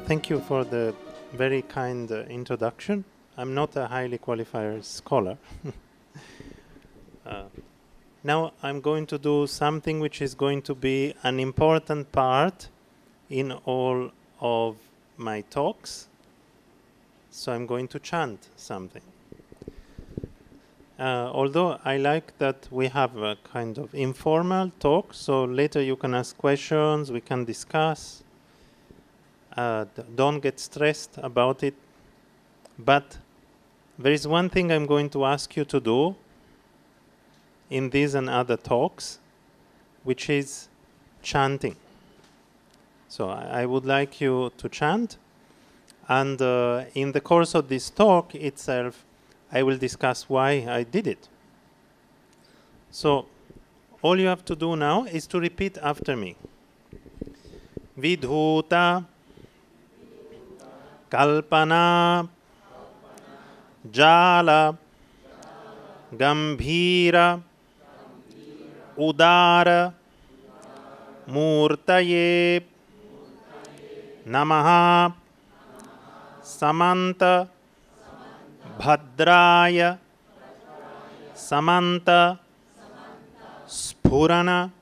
Thank you for the very kind introduction. I'm not a highly qualified scholar. Now I'm going to do something which is going to be an important part in all of my talks. So I'm going to chant something. Although I like that we have a kind of informal talk, so later you can ask questions, we can discuss. Don't get stressed about it. But there is one thing I'm going to ask you to do in these and other talks, which is chanting. So I would like you to chant. And in the course of this talk itself, I will discuss why I did it. So all you have to do now is to repeat after me. Vidhuta Kalpana Jala Gambhira Udara Murtaye Namaha Samanta Bhadraya Samanta Spurana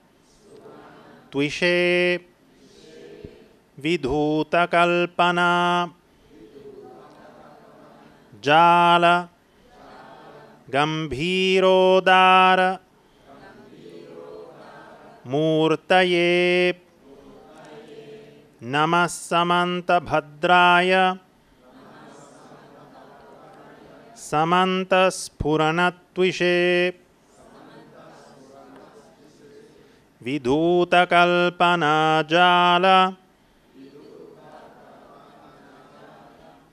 Tvishe Vidhuta Kalpana Jala Gambhirodara Murtaye Namasamanta Bhadraya Samanta Spuranatvishe Vidhuta Kalpana Jala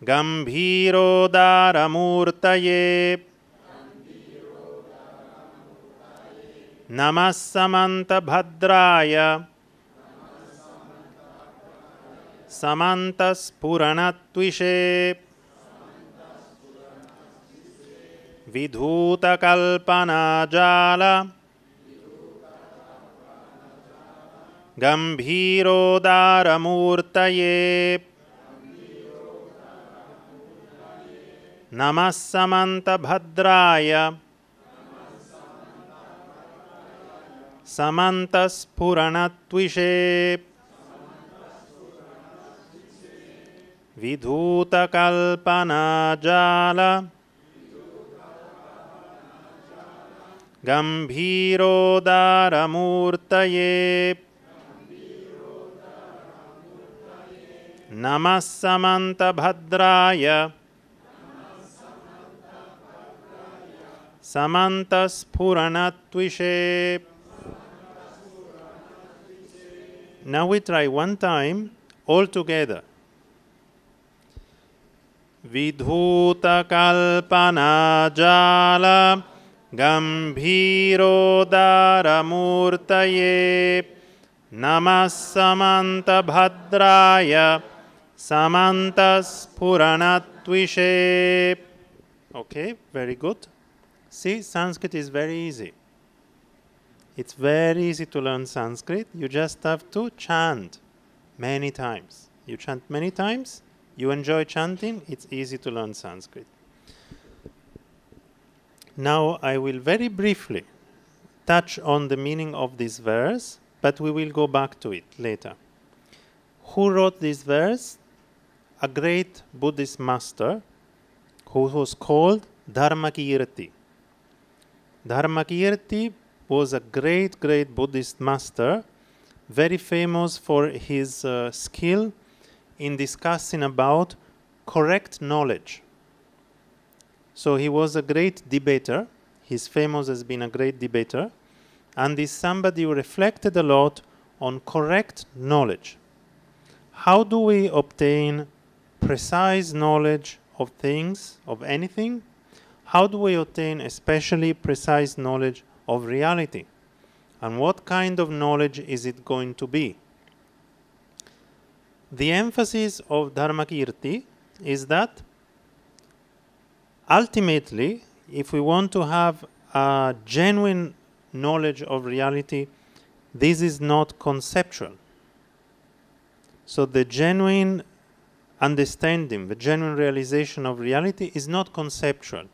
Gambhirodara Murtaye Namasamanta Bhadraya Samanta Spuranatvishe Vidhuta Kalpana Jala Gambhirodara Murtaye Namasamanta Bhadraya Samanta Spuranatvishe Vidhuta Kalpana Jala Gambhirodara Murtaye Namasamanta Bhadraya Samanta Spuranatvishe. Now we try one time all together. Vidhuta Kalpana Jala Gambhirodara Murtaye Namasamanta Bhadraya Samanta Spuranatvishe. Okay, very good. See, Sanskrit is very easy. It's very easy to learn Sanskrit. You just have to chant many times. You chant many times, you enjoy chanting, it's easy to learn Sanskrit. Now I will very briefly touch on the meaning of this verse, but we will go back to it later. Who wrote this verse? A great Buddhist master who was called Dharmakirti. Dharmakirti was a great Buddhist master, very famous for his skill in discussing about correct knowledge. So he was a great debater. He's famous as being a great debater. And is somebody who reflected a lot on correct knowledge. How do we obtain precise knowledge of things, of anything? How do we obtain especially precise knowledge of reality? And what kind of knowledge is it going to be? The emphasis of Dharmakirti is that ultimately, if we want to have a genuine knowledge of reality, this is not conceptual. So the genuine understanding, the genuine realization of reality is not conceptual.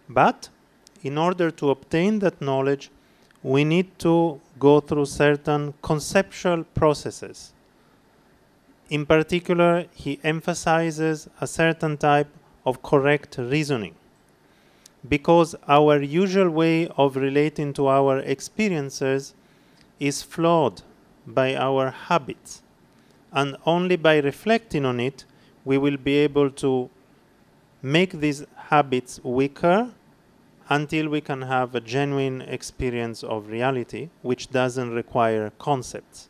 But in order to obtain that knowledge, we need to go through certain conceptual processes. In particular, he emphasizes a certain type of correct reasoning, because our usual way of relating to our experiences is flawed by our habits, and only by reflecting on it we will be able to make these habits weaker until we can have a genuine experience of reality which doesn't require concepts.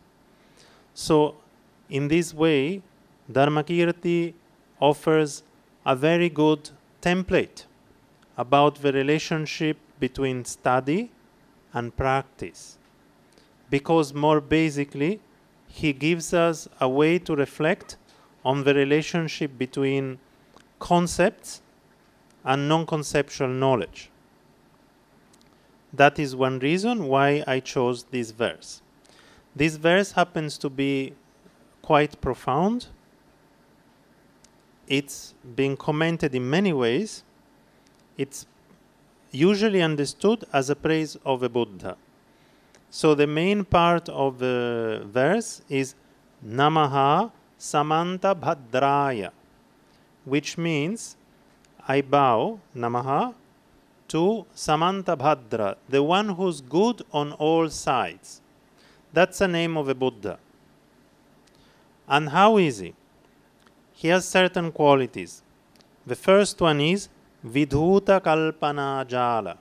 So in this way, Dharmakirti offers a very good template about the relationship between study and practice, because more basically he gives us a way to reflect on the relationship between concepts and non-conceptual knowledge. That is one reason why I chose this verse. This verse happens to be quite profound. It's being commented in many ways. It's usually understood as a praise of a Buddha. So the main part of the verse is Namaha Samanta Bhadraya, which means I bow, Namaha, to Samanta Bhadra, the one who's good on all sides. That's the name of a Buddha. And how is he? He has certain qualities. The first one is Vidhuta Kalpana Jala.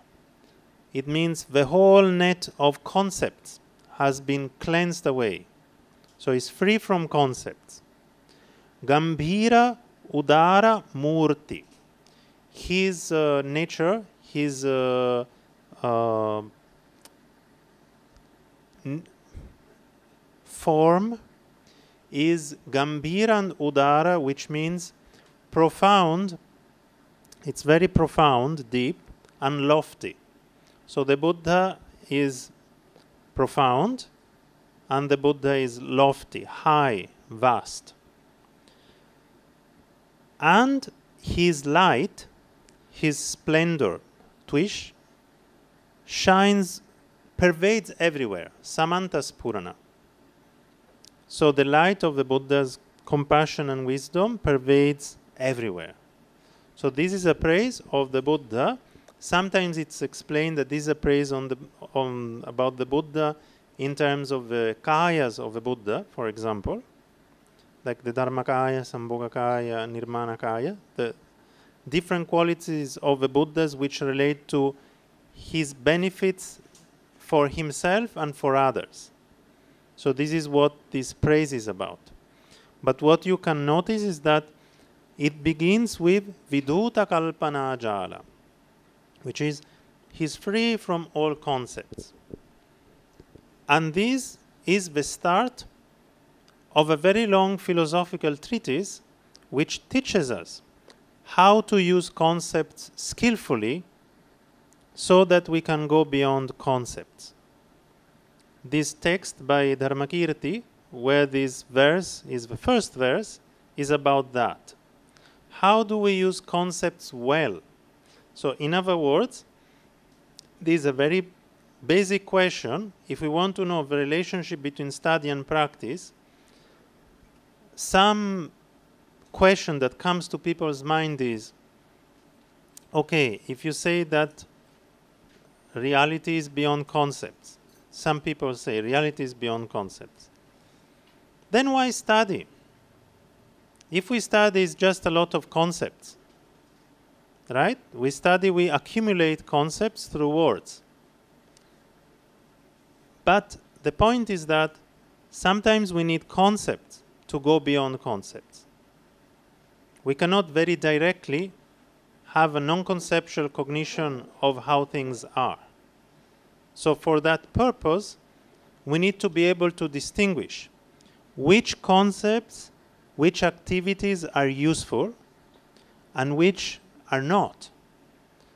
It means the whole net of concepts has been cleansed away. So he's free from concepts. Gambhira Udara Murti. His nature, his form is Gambhira and Udara, which means profound. It's very profound, deep, and lofty. So the Buddha is profound, and the Buddha is lofty, high, vast. And his light, his splendor, Twish, shines, pervades everywhere, Samantas Purana. So the light of the Buddha's compassion and wisdom pervades everywhere. So this is a praise of the Buddha. Sometimes it's explained that this is a praise about the Buddha in terms of the kayas of the Buddha, for example, like the Dharmakaya, Sambhogakaya, Nirmanakaya, the different qualities of the Buddhas which relate to his benefits for himself and for others. So this is what this praise is about. But what you can notice is that it begins with Vidhuta Kalpana Jala, which is he's free from all concepts. And this is the start of a very long philosophical treatise which teaches us how to use concepts skillfully so that we can go beyond concepts. This text by Dharmakirti, where this verse is the first verse, is about that. How do we use concepts well? So in other words, this is a very basic question. If we want to know the relationship between study and practice, some question that comes to people's mind is, okay, if you say that reality is beyond concepts, some people say reality is beyond concepts, then why study? If we study, it's just a lot of concepts, right? We study, we accumulate concepts through words. But the point is that sometimes we need concepts to go beyond concepts. We cannot very directly have a non-conceptual cognition of how things are. So for that purpose, we need to be able to distinguish which concepts, which activities are useful and which are not.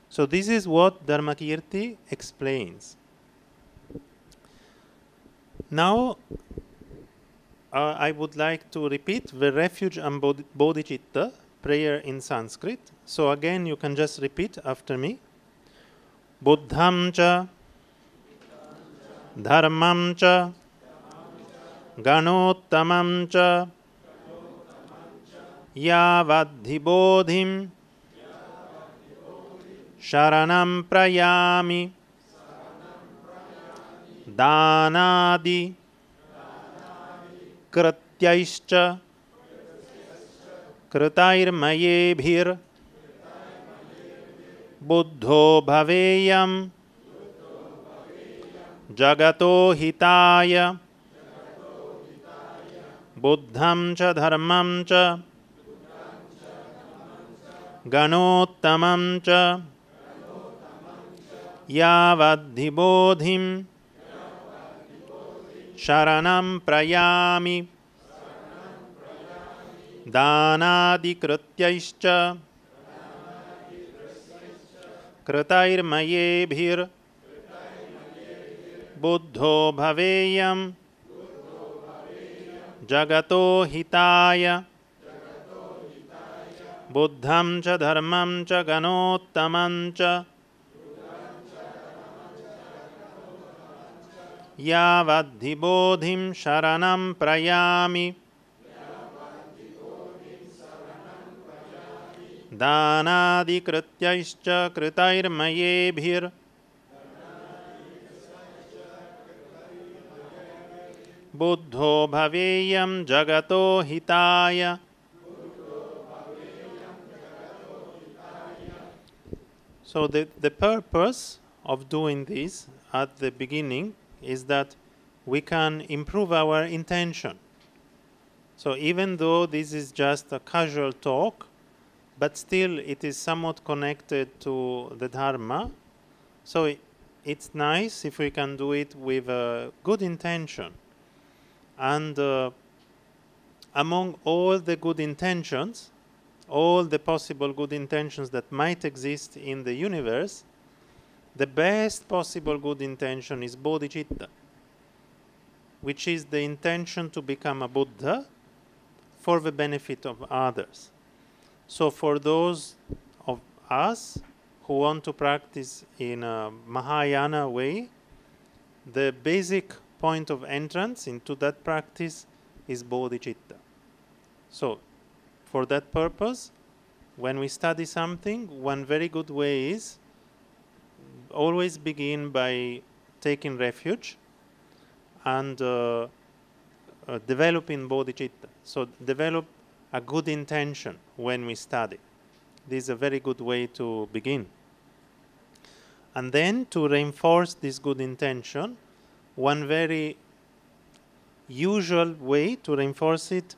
So this is what Dharmakirti explains. Now, I would like to repeat the refuge and bodhicitta prayer in Sanskrit. So again, you can just repeat after me. Buddham cha, dharmam cha, ganottamam cha, yavadhibodhim, sharanam prayami, danadi, krityaischa, kritairmayebhir, buddho bhaveyam, jagato hitaya, buddham cha dharmam cha, ganottamam cha, yavadhibodhim, sharanam prayami, danadikrityaischa, kritairmayebhir, buddho bhaveyam, jagato hitaya, buddham cha dharmam cha ganottamam cha, yavadhibodhim sharanam prayami, danadikrityaischa kritairmayebhir, buddho bhaveyam jagato hitaya. So the purpose of doing this at the beginning is that we can improve our intention. So even though this is just a casual talk, but still it is somewhat connected to the Dharma. So it's nice if we can do it with a good intention. And among all the good intentions, all the possible good intentions that might exist in the universe, the best possible good intention is bodhicitta, which is the intention to become a Buddha for the benefit of others. So for those of us who want to practice in a Mahayana way, the basic point of entrance into that practice is bodhicitta. So for that purpose, when we study something, one very good way is always begin by taking refuge and developing bodhicitta. So develop a good intention when we study. This is a very good way to begin. And then to reinforce this good intention, one very usual way to reinforce it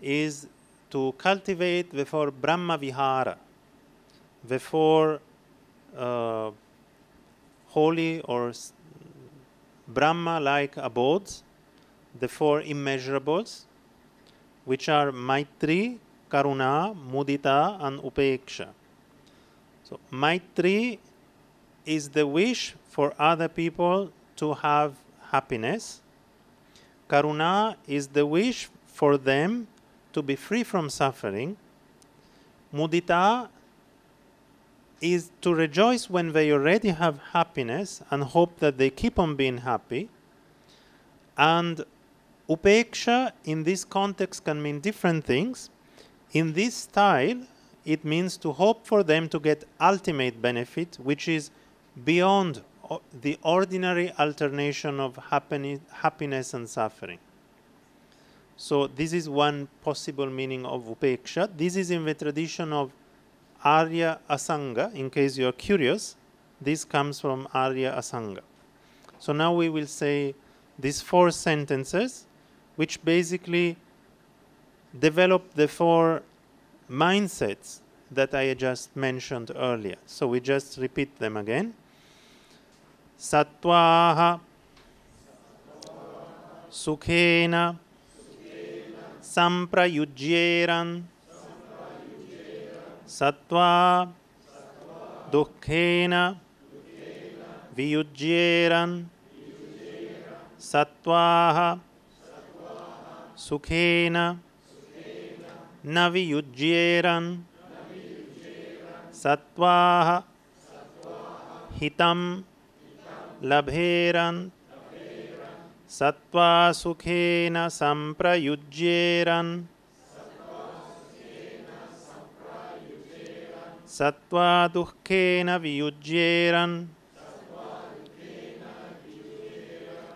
is to cultivate the four Brahma Vihara, the four holy or Brahma-like abodes, the four immeasurables, which are Maitri, Karuna, Mudita, and Upeksha. So Maitri is the wish for other people to have happiness. Karuna is the wish for them to be free from suffering. Mudita is to rejoice when they already have happiness and hope that they keep on being happy. And Upeksha in this context can mean different things. In this style, it means to hope for them to get ultimate benefit, which is beyond the ordinary alternation of happiness and suffering. So this is one possible meaning of Upeksha. This is in the tradition of Arya Asanga. In case you are curious, this comes from Arya Asanga. So now we will say these four sentences, which basically develop the four mindsets that I just mentioned earlier. So we just repeat them again. Sattvaha Sukhena Samprayujyeran Sattva Dukkhena Viyujyeran Sattvaha sukhena naviyujyeran sattvaha hitam labheran sattva sukhena samprayujyeran sattva dukkena viyujyeran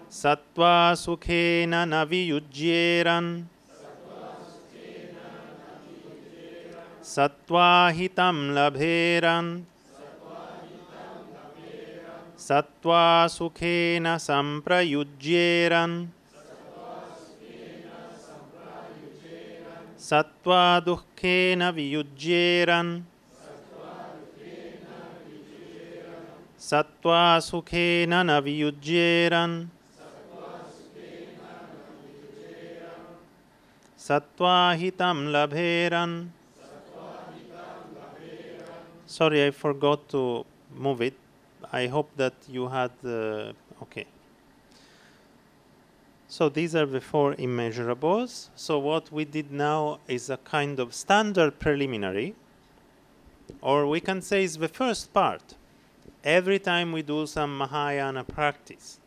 sattva sukhena naviyujyeran sattva hitam labheran sattva sukhena samprayujyeran sattva dukkena viyujyeran sattva sukhena naviyujyeran sattva hitam labheran. Sorry, I forgot to move it. I hope that you had... okay. So these are the four immeasurables. So what we did now is a kind of standard preliminary, or we can say is the first part. Every time we do some Mahayana practice,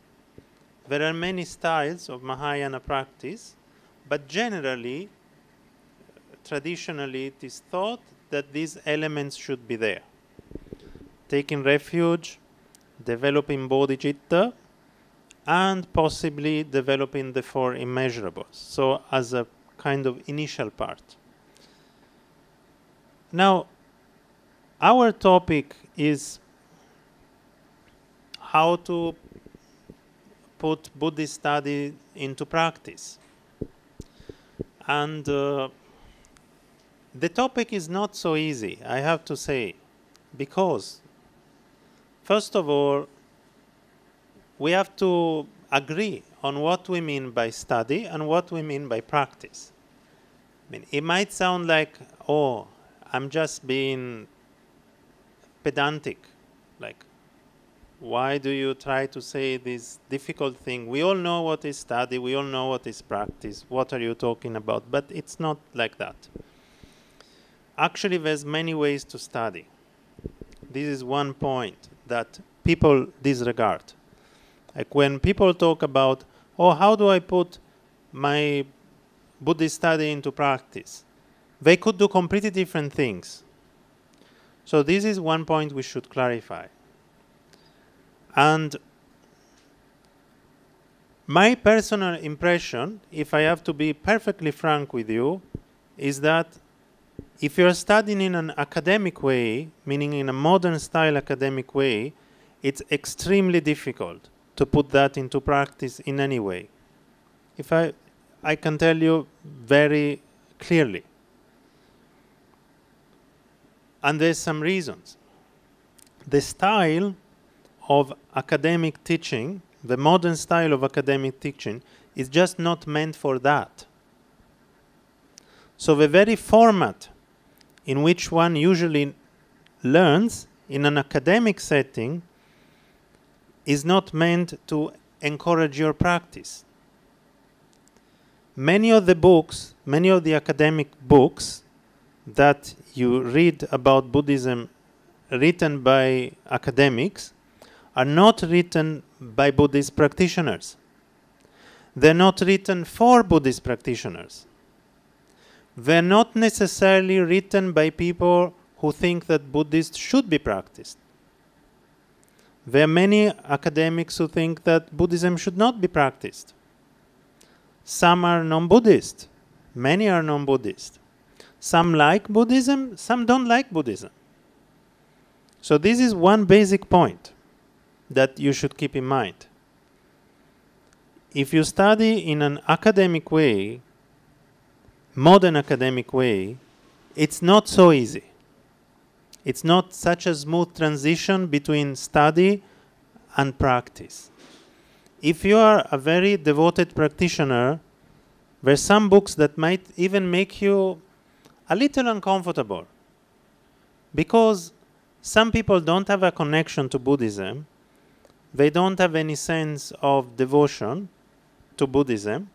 there are many styles of Mahayana practice, but generally, traditionally, it is thought that these elements should be there. Taking refuge, developing bodhicitta, and possibly developing the four immeasurables. So as a kind of initial part. Now, our topic is how to put Buddhist study into practice. And the topic is not so easy, I have to say, because first of all, we have to agree on what we mean by study and what we mean by practice. I mean, it might sound like, oh, I'm just being pedantic. Like, why do you try to say this difficult thing? We all know what is study, we all know what is practice. What are you talking about? But it's not like that. Actually, there's many ways to study. This is one point that people disregard. Like when people talk about, oh, how do I put my Buddhist study into practice? They could do completely different things. So this is one point we should clarify. And my personal impression, if I have to be perfectly frank with you, is that if you're studying in an academic way, meaning in a modern style academic way, it's extremely difficult to put that into practice in any way. If I can tell you very clearly. And there's some reasons. The style of academic teaching, the modern style of academic teaching, is just not meant for that. So the very format in which one usually learns in an academic setting is not meant to encourage your practice. Many of the books, many of the academic books that you read about Buddhism written by academics are not written by Buddhist practitioners. They're not written for Buddhist practitioners. They're not necessarily written by people who think that Buddhists should be practiced. There are many academics who think that Buddhism should not be practiced. Some are non-Buddhist. Many are non-Buddhist. Some like Buddhism, some don't like Buddhism. So this is one basic point that you should keep in mind. If you study in an academic way, modern academic way, it's not so easy. It's not such a smooth transition between study and practice. If you are a very devoted practitioner, there are some books that might even make you a little uncomfortable, because some people don't have a connection to Buddhism. They don't have any sense of devotion to Buddhism.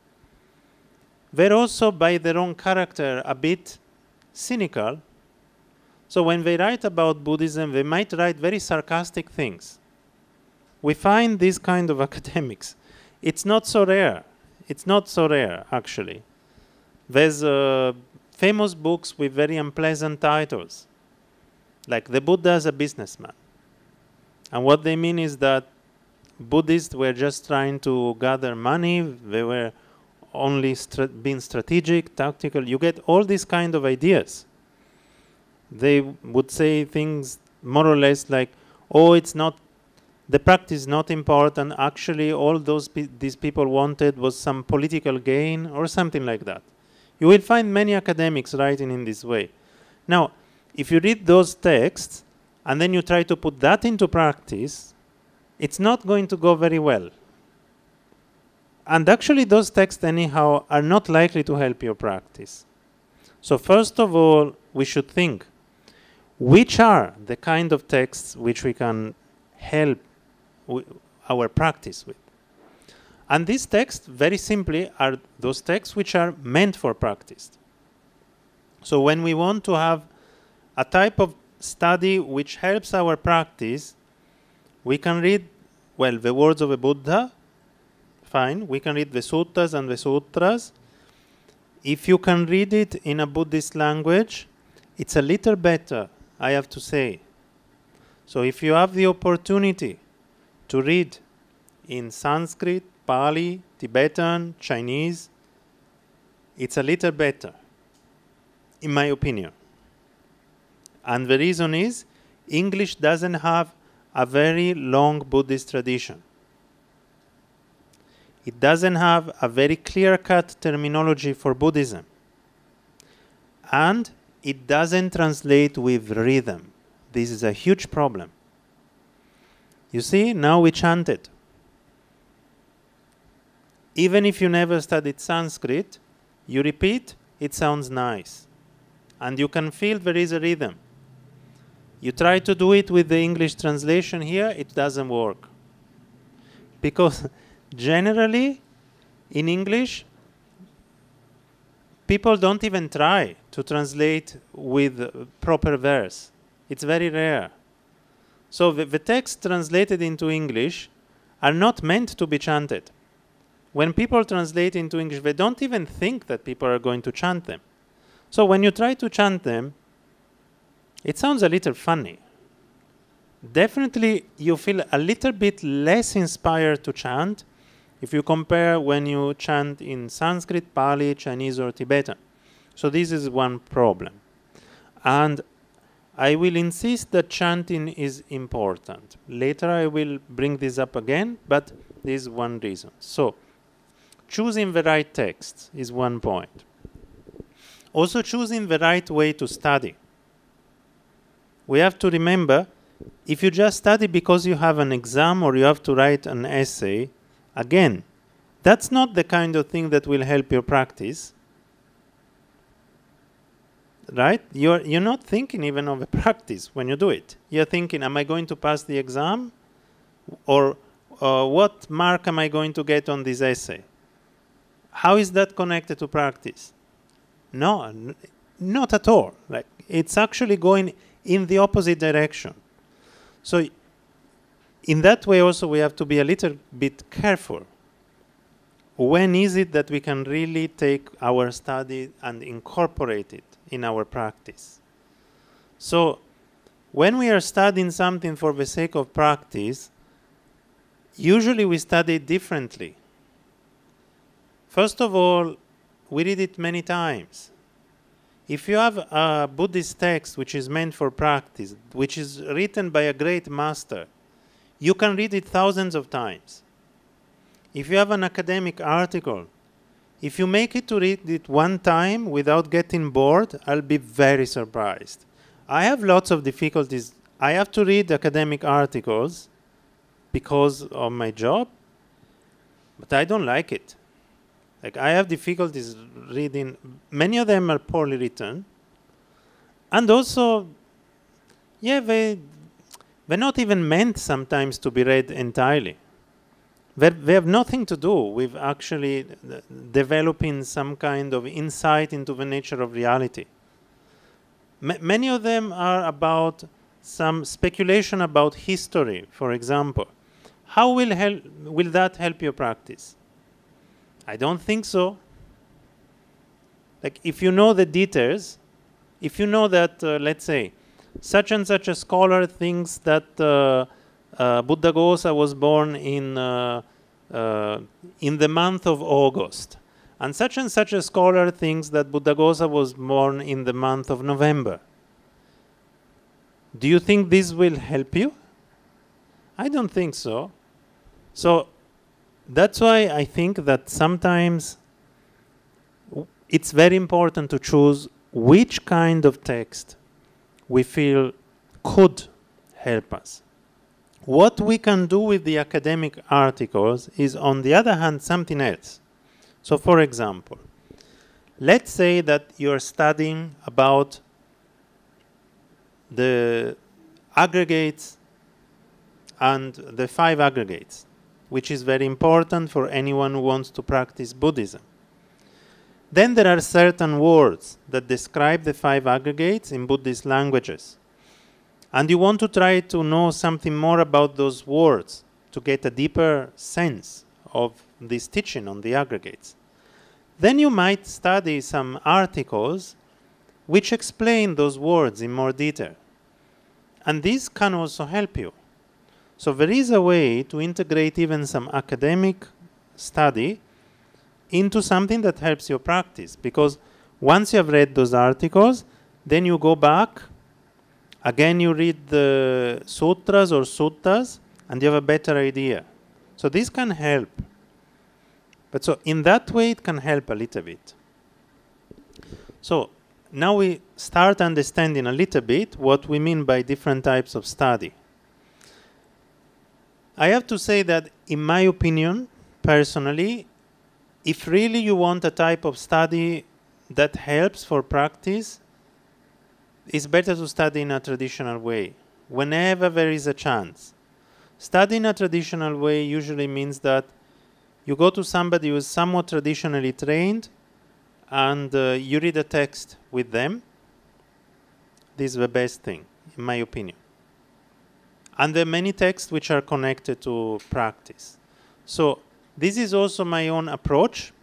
they're also by their own character a bit cynical. So when they write about Buddhism, they might write very sarcastic things. We find these kind of academics. It's not so rare. It's not so rare, actually. There's famous books with very unpleasant titles, like The Buddha as a Businessman. And what they mean is that Buddhists were just trying to gather money. They were only being strategic, tactical. You get all these kind of ideas. They would say things more or less like, oh, it's not, the practice is not important. Actually, all these people wanted was some political gain or something like that. You will find many academics writing in this way. Now, if you read those texts and then you try to put that into practice, it's not going to go very well. And actually, those texts, anyhow, are not likely to help your practice. So first of all, we should think, which are the kind of texts which we can help our practice with? And these texts, very simply, are those texts which are meant for practice. So when we want to have a type of study which helps our practice, we can read, well, the words of a Buddha, fine. We can read the suttas and the sutras. If you can read it in a Buddhist language, it's a little better, I have to say. So if you have the opportunity to read in Sanskrit, Pali, Tibetan, Chinese, it's a little better, in my opinion. And the reason is, English doesn't have a very long Buddhist tradition. It doesn't have a very clear-cut terminology for Buddhism. And it doesn't translate with rhythm. This is a huge problem. You see, now we chant it. Even if you never studied Sanskrit, you repeat, it sounds nice. And you can feel there is a rhythm. You try to do it with the English translation here, it doesn't work. Because generally, in English, people don't even try to translate with proper verse. It's very rare. So the texts translated into English are not meant to be chanted. When people translate into English, they don't even think that people are going to chant them. So when you try to chant them, it sounds a little funny. Definitely, you feel a little bit less inspired to chant if you compare when you chant in Sanskrit, Pali, Chinese, or Tibetan. So this is one problem. And I will insist that chanting is important. Later I will bring this up again, but this is one reason. So, choosing the right text is one point. Also, choosing the right way to study. We have to remember, if you just study because you have an exam or you have to write an essay, again, that's not the kind of thing that will help your practice. Right? You're not thinking even of a practice when you do it. You're thinking, am I going to pass the exam? Or what mark am I going to get on this essay? How is that connected to practice? No, not at all. Like, it's actually going in the opposite direction. So in that way also we have to be a little bit careful. When is it that we can really take our study and incorporate it in our practice? So when we are studying something for the sake of practice, usually we study it differently. First of all, we read it many times. If you have a Buddhist text which is meant for practice, which is written by a great master, you can read it thousands of times. If you have an academic article, if you make it to read it one time without getting bored, I'll be very surprised. I have lots of difficulties. I have to read academic articles because of my job, but I don't like it. Like, I have difficulties reading. Many of them are poorly written. And also, yeah, they're not even meant sometimes to be read entirely. They have nothing to do with actually developing some kind of insight into the nature of reality. Many of them are about some speculation about history, for example. How will that help your practice? I don't think so. Like, if you know the details, if you know that, let's say, such and such a scholar thinks that Buddhaghosa was born in the month of August, and such a scholar thinks that Buddhaghosa was born in the month of November. Do you think this will help you? I don't think so. So that's why I think that sometimes it's very important to choose which kind of text we feel could help us. What we can do with the academic articles is, on the other hand, something else. So, for example, let's say that you're studying about the aggregates and the 5 aggregates, which is very important for anyone who wants to practice Buddhism. Then there are certain words that describe the 5 aggregates in Buddhist languages. And you want to try to know something more about those words to get a deeper sense of this teaching on the aggregates. Then you might study some articles which explain those words in more detail. And this can also help you. So there is a way to integrate even some academic study into something that helps your practice. Because once you have read those articles, then you go back, again you read the sutras or suttas, and you have a better idea. So this can help. But so in that way it can help a little bit. So now we start understanding a little bit what we mean by different types of study. I have to say that, in my opinion, personally, if really you want a type of study that helps for practice, it's better to study in a traditional way, whenever there is a chance. Study in a traditional way usually means that you go to somebody who is somewhat traditionally trained and you read a text with them. This is the best thing, in my opinion. And there are many texts which are connected to practice. So this is also my own approach.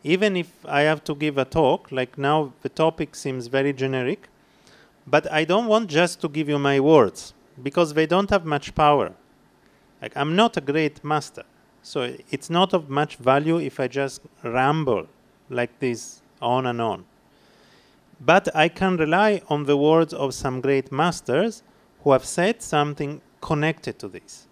Even if I have to give a talk, like now the topic seems very generic, but I don't want just to give you my words, because they don't have much power. Like, I'm not a great master, so it's not of much value if I just ramble like this on and on. But I can rely on the words of some great masters who have said something connected to this.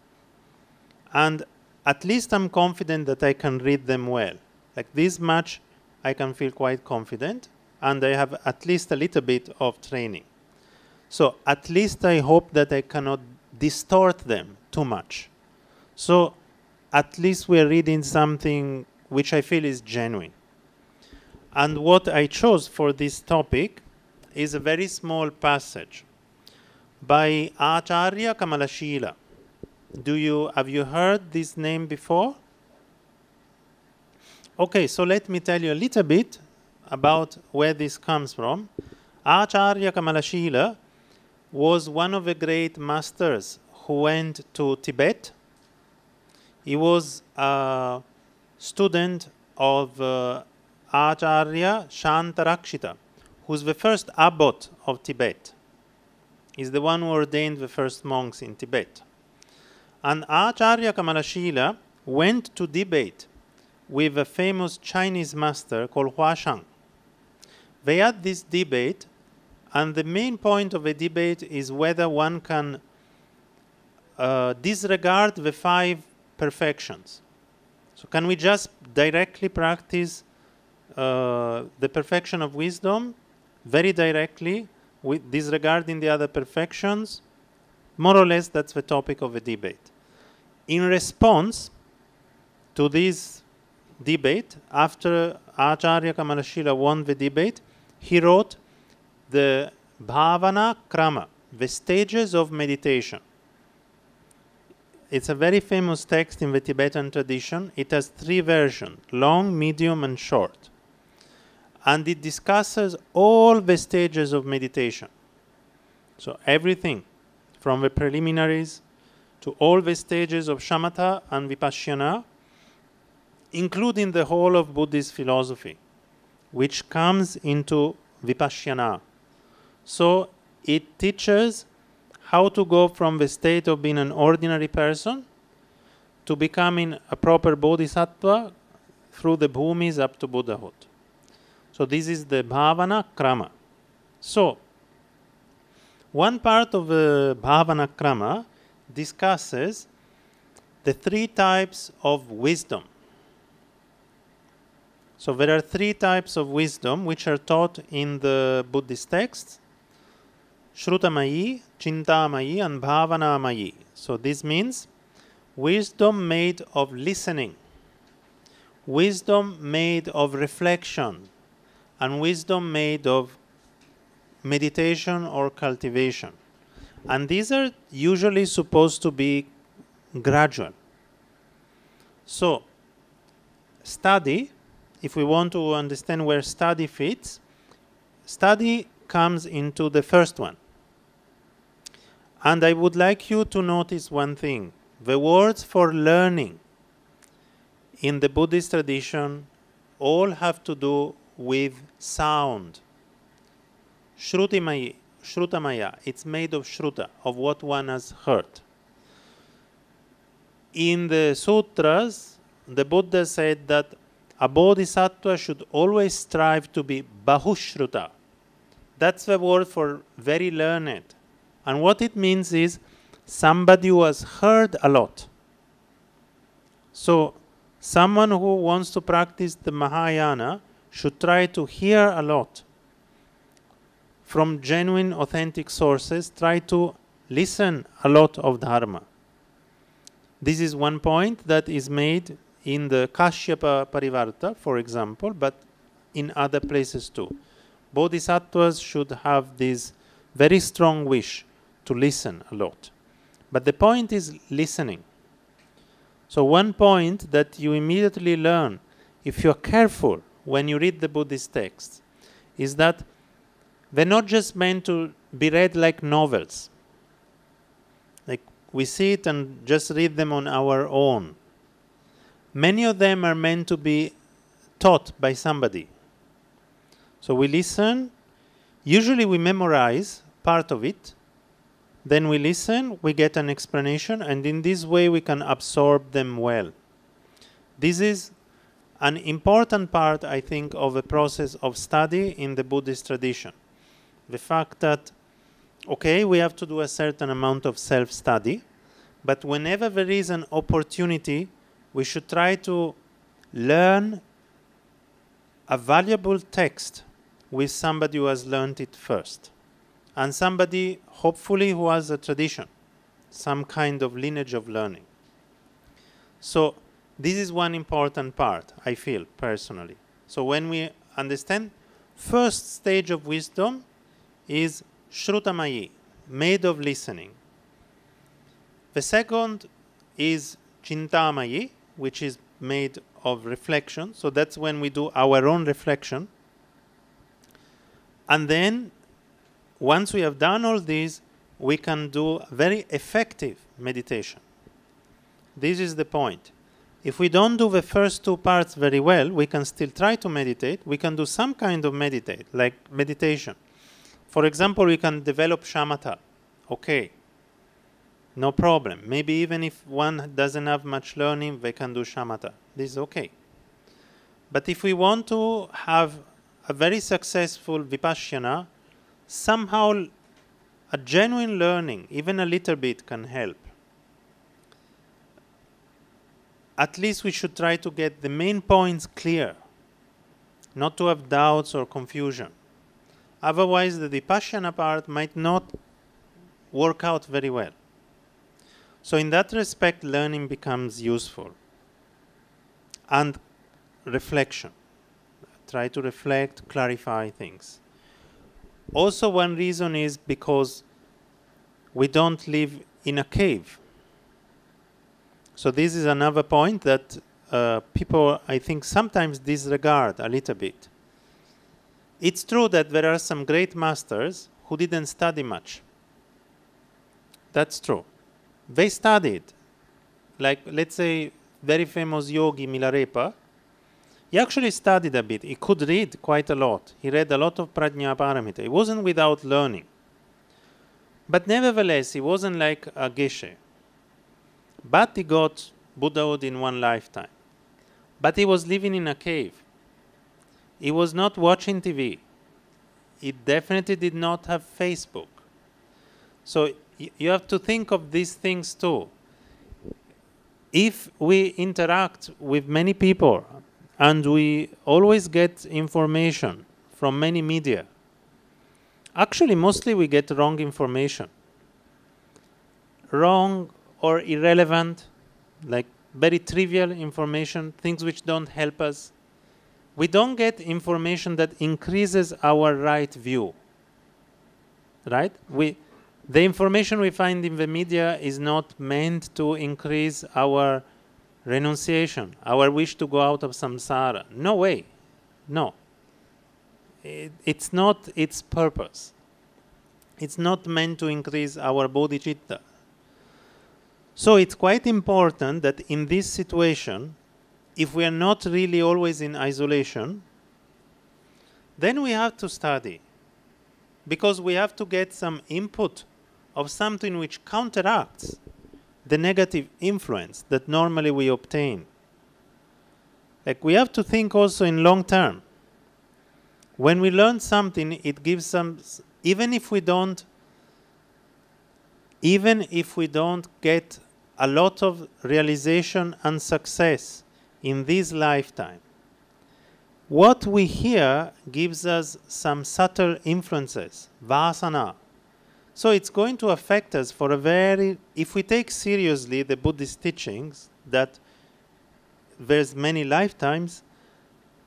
And at least I'm confident that I can read them well. Like, this much I can feel quite confident, and I have at least a little bit of training. So at least I hope that I cannot distort them too much. So at least we're reading something which I feel is genuine. And what I chose for this topic is a very small passage by Acharya Kamalashila. Have you heard this name before? Okay, so let me tell you a little bit about where this comes from. Acharya Kamalashila was one of the great masters who went to Tibet. He was a student of Acharya Shantarakshita, who's the first abbot of Tibet. He's the one who ordained the first monks in Tibet. And Acharya Kamalashila went to debate with a famous Chinese master called Huashang. They had this debate, and the main point of the debate is whether one can disregard the 5 perfections. So can we just directly practice the perfection of wisdom very directly, with disregarding the other perfections? More or less, that's the topic of the debate. In response to this debate, after Acharya Kamalashila won the debate, he wrote the Bhavana Krama, the stages of meditation. it's a very famous text in the Tibetan tradition. It has 3 versions, long, medium, and short. And it discusses all the stages of meditation. So everything, from the preliminaries to all the stages of shamatha and vipassana, including the whole of Buddhist philosophy, which comes into vipassana. So it teaches how to go from the state of being an ordinary person to becoming a proper bodhisattva through the bhumis up to Buddhahood. So this is the bhavana krama. So one part of the bhavana krama discusses the 3 types of wisdom. So there are 3 types of wisdom which are taught in the Buddhist texts: Shrutamayi, Chintamayi, and Bhavanamayi. So this means wisdom made of listening, wisdom made of reflection, and wisdom made of meditation or cultivation. And these are usually supposed to be gradual. So study, if we want to understand where study fits, study comes into the first one. And I would like you to notice one thing. The words for learning in the Buddhist tradition all have to do with sound. Shrutamaya, it's made of shruta, of what one has heard. In the sutras, the Buddha said that a bodhisattva should always strive to be bahushruta. That's the word for very learned. And what it means is somebody who has heard a lot. So someone who wants to practice the Mahayana should try to hear a lot from genuine, authentic sources. Try to listen a lot of Dharma. This is one point that is made in the Kashyapa Parivarta, for example, but in other places too. Bodhisattvas should have this very strong wish to listen a lot. But the point is listening. So one point that you immediately learn, if you're careful when you read the Buddhist texts, is that they're not just meant to be read like novels. Like we sit and just read them on our own. Many of them are meant to be taught by somebody. So we listen, usually we memorize part of it, then we listen, we get an explanation, and in this way we can absorb them well. This is an important part, I think, of the process of study in the Buddhist tradition. The fact that, okay, we have to do a certain amount of self-study, but whenever there is an opportunity, we should try to learn a valuable text with somebody who has learned it first. And somebody, hopefully, who has a tradition, some kind of lineage of learning. So this is one important part, I feel, personally. So when we understand, first stage of wisdom is Shrutamayi, made of listening. The second is Chintamayi, which is made of reflection. So that's when we do our own reflection. And then, once we have done all these, we can do very effective meditation. This is the point. If we don't do the first 2 parts very well, we can still try to meditate. We can do some kind of meditation. For example, we can develop shamatha. Okay, no problem. Maybe even if one doesn't have much learning, they can do shamatha. This is okay. But if we want to have a very successful vipassana, somehow a genuine learning, even a little bit, can help. At least we should try to get the main points clear, not to have doubts or confusion. Otherwise, the vipassana part might not work out very well. So in that respect, learning becomes useful. And reflection. Try to reflect, clarify things. Also, one reason is because we don't live in a cave. So this is another point that people, I think, sometimes disregard a little bit. It's true that there are some great masters who didn't study much. That's true. They studied. Like, let's say, very famous yogi Milarepa. He actually studied a bit. He could read quite a lot. He read a lot of Prajnaparamita. He wasn't without learning. But nevertheless, he wasn't like a geshe. But he got Buddhahood in one lifetime. But he was living in a cave. He was not watching TV. He definitely did not have Facebook. So you have to think of these things too. If we interact with many people and we always get information from many media, actually mostly we get wrong information. Wrong or irrelevant, like very trivial information, things which don't help us. We don't get information that increases our right view, right? The information we find in the media is not meant to increase our renunciation, our wish to go out of samsara. No way. No. It's not its purpose. It's not meant to increase our bodhicitta. So it's quite important that in this situation, if we are not really always in isolation, then we have to study. Because we have to get some input of something which counteracts the negative influence that normally we obtain. Like, we have to think also in long term. When we learn something, it gives some, even if we don't get a lot of realization and success in this lifetime, what we hear gives us some subtle influences, vasana. So it's going to affect us for a very, if we take seriously the Buddhist teachings, that there's many lifetimes,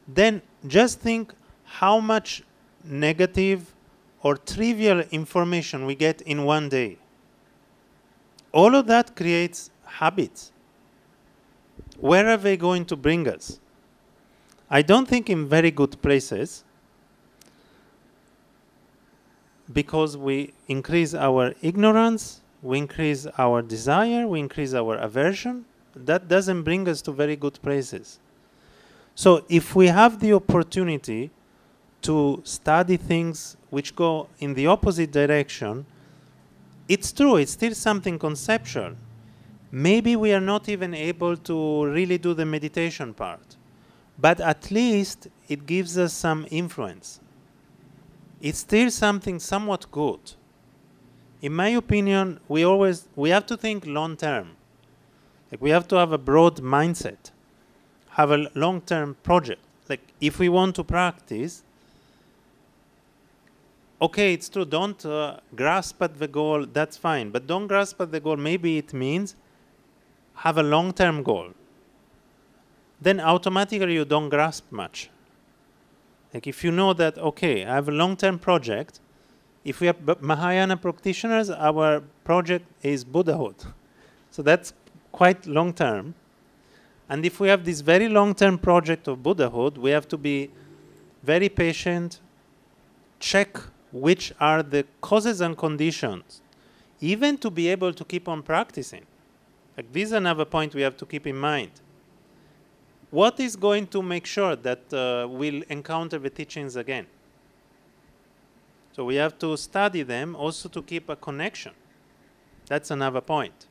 then just think how much negative or trivial information we get in one day. All of that creates habits. Where are they going to bring us? I don't think in very good places, because we increase our ignorance, we increase our desire, we increase our aversion. That doesn't bring us to very good places. So if we have the opportunity to study things which go in the opposite direction, it's true, it's still something conceptual. Maybe we are not even able to really do the meditation part, but at least it gives us some influence. It's still something somewhat good. In my opinion, we have to think long term. Like, we have to have a broad mindset, have a long-term project. Like, if we want to practice, okay, it's true, don't grasp at the goal, that's fine, but don't grasp at the goal. Maybe it means have a long-term goal. Then automatically you don't grasp much. Like, if you know that, okay, I have a long-term project, if we are Mahayana practitioners, our project is Buddhahood. So that's quite long-term. And if we have this very long-term project of Buddhahood, we have to be very patient, check which are the causes and conditions, even to be able to keep on practicing. Like, this is another point we have to keep in mind. What is going to make sure that we'll encounter the teachings again? So we have to study them also to keep a connection. That's another point.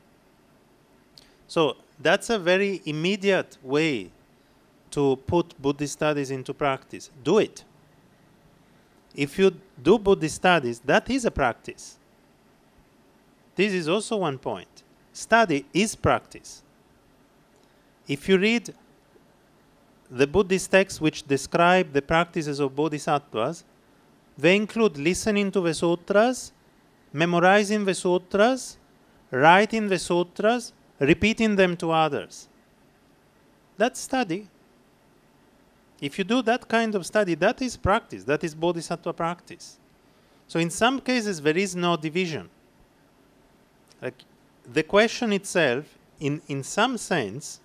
So that's a very immediate way to put Buddhist studies into practice. Do it. If you do Buddhist studies, that is a practice. This is also one point. Study is practice. If you read the Buddhist texts which describe the practices of bodhisattvas, they include listening to the sutras, memorizing the sutras, writing the sutras, repeating them to others. That's study. If you do that kind of study, that is practice. That is bodhisattva practice. So in some cases, there is no division. Like, the question itself in some sense,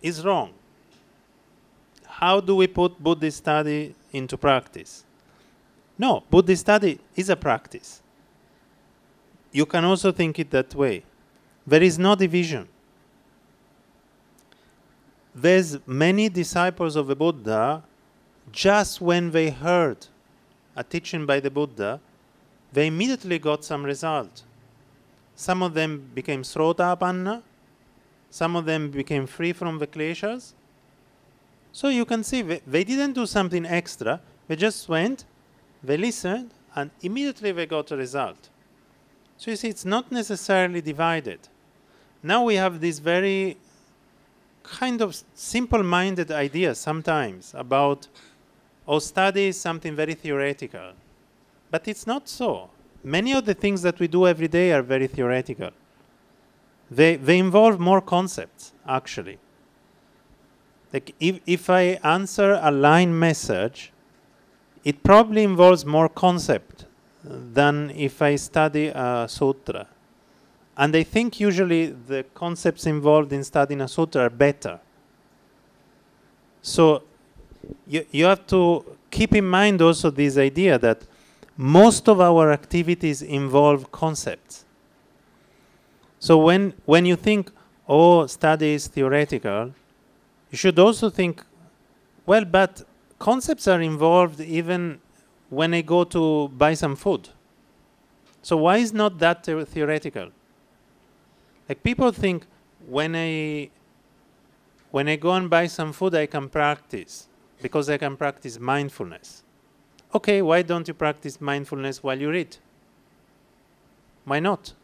is wrong. How do we put Buddhist study into practice? No, Buddhist study is a practice. You can also think it that way. There is no division. There's many disciples of the Buddha, just when they heard a teaching by the Buddha, they immediately got some result. Some of them became Srotapanna, some of them became free from the kleshas. So you can see they didn't do something extra, they just went, they listened, and immediately they got a result. So you see, it's not necessarily divided. Now we have this very kind of simple-minded idea sometimes about, oh, study is something very theoretical. But it's not so. Many of the things that we do every day are very theoretical. They involve more concepts, actually. Like if I answer a line message, it probably involves more concept than if I study a sutra. And I think usually the concepts involved in studying a sutra are better. So you have to keep in mind also this idea that most of our activities involve concepts. So when you think, oh, study is theoretical, you should also think, well, but concepts are involved even when I go to buy some food. So why is not that theoretical? Like people think when I go and buy some food, I can practice because I can practice mindfulness. Okay, why don't you practice mindfulness while you read? Why not?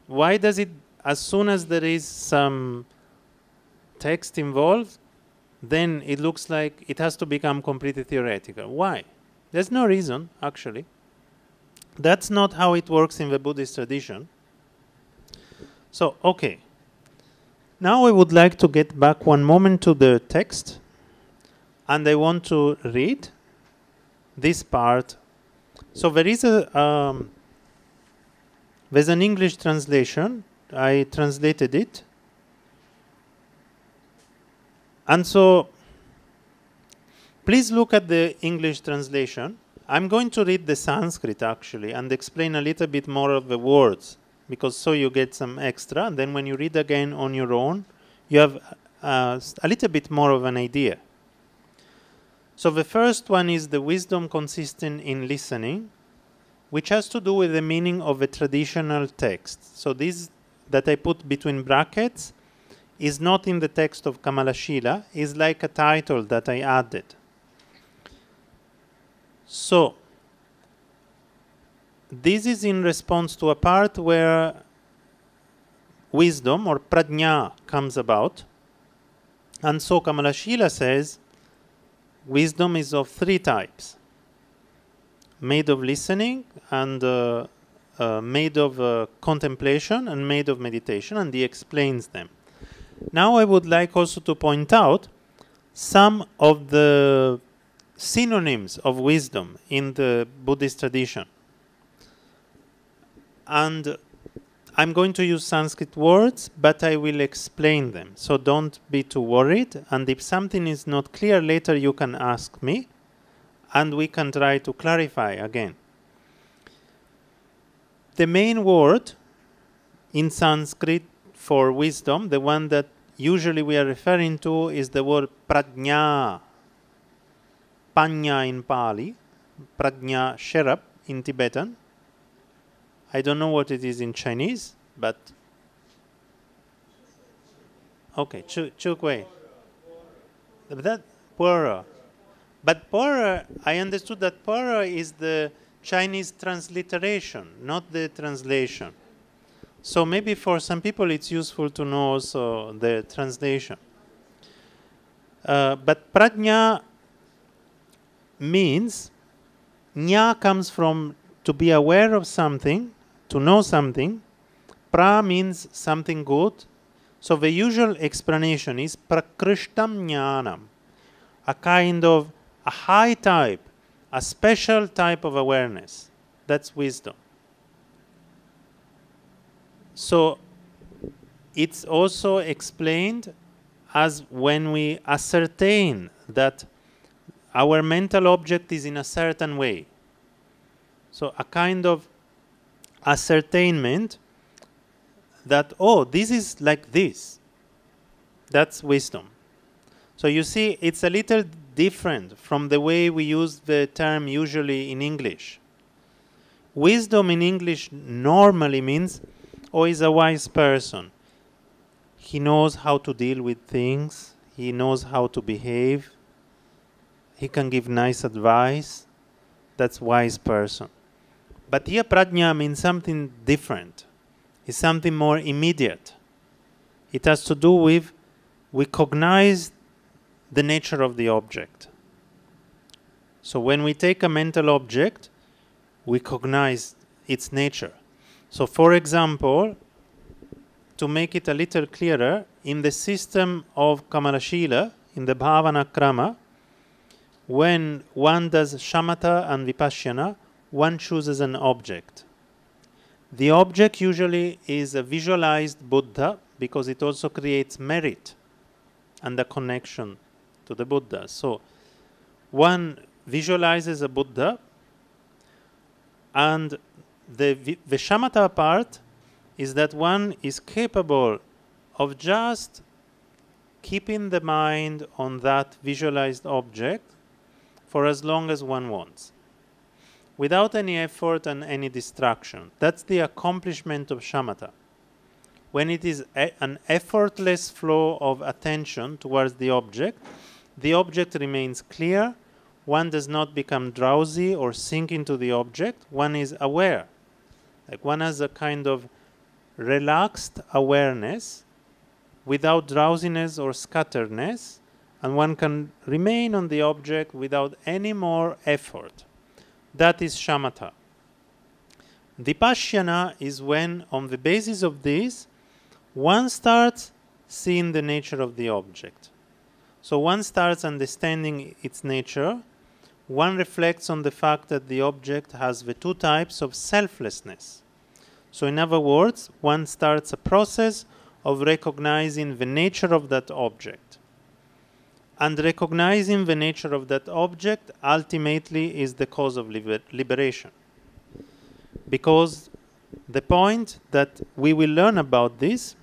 Why does it, as soon as there is some text involved, then it looks like it has to become completely theoretical? Why? There's no reason, actually. That's not how it works in the Buddhist tradition. So, okay. Now I would like to get back one moment to the text, and I want to read this part. So there is there's an English translation. I translated it. And so please look at the English translation. I'm going to read the Sanskrit actually and explain a little bit more of the words, because so you get some extra, and then when you read again on your own, you have a little bit more of an idea. So the first one is the wisdom consisting in listening, which has to do with the meaning of a traditional text. So this that I put between brackets is not in the text of Kamalashila, is like a title that I added. So this is in response to a part where wisdom or prajna comes about. And so Kamalashila says wisdom is of three types: made of listening, and made of contemplation, and made of meditation, and he explains them. Now I would like also to point out some of the synonyms of wisdom in the Buddhist tradition. And I'm going to use Sanskrit words, but I will explain them. So don't be too worried. And if something is not clear later, you can ask me, and we can try to clarify again. The main word in Sanskrit for wisdom, the one that usually we are referring to, is the word prajna. Panya in Pali, prajna sherab in Tibetan. I don't know what it is in Chinese, but okay, chukwe. That pura. But pura, I understood that pura is the Chinese transliteration, not the translation. So maybe for some people it's useful to know also the translation. But prajna means, nya comes from to be aware of something, to know something. Pra means something good. So the usual explanation is prakrishtam jnanam, a kind of a high type, a special type of awareness. That's wisdom. So it's also explained as when we ascertain that our mental object is in a certain way. So a kind of ascertainment that, oh, this is like this. That's wisdom. So you see, it's a little different from the way we use the term usually in English. Wisdom in English normally means, oh, he's a wise person. He knows how to deal with things. He knows how to behave. He can give nice advice. That's wise person. But here prajna means something different. It's something more immediate. It has to do with we cognize the nature of the object. So when we take a mental object, we cognize its nature. So for example, to make it a little clearer, in the system of Kamalashila, in the Bhavana Krama, when one does shamatha and vipassana, one chooses an object. The object usually is a visualized Buddha because it also creates merit and a connection to the Buddha. So one visualizes a Buddha, and the shamatha part is that one is capable of just keeping the mind on that visualized object for as long as one wants, without any effort and any distraction. That's the accomplishment of shamatha. When it is an effortless flow of attention towards the object remains clear, one does not become drowsy or sink into the object, one is aware. Like one has a kind of relaxed awareness without drowsiness or scatteredness, and one can remain on the object without any more effort. That is shamatha. Vipassana is when, on the basis of this, one starts seeing the nature of the object. So one starts understanding its nature. One reflects on the fact that the object has the two types of selflessness. So in other words, one starts a process of recognizing the nature of that object. And recognizing the nature of that object ultimately is the cause of liberation. Because the point that we will learn about this,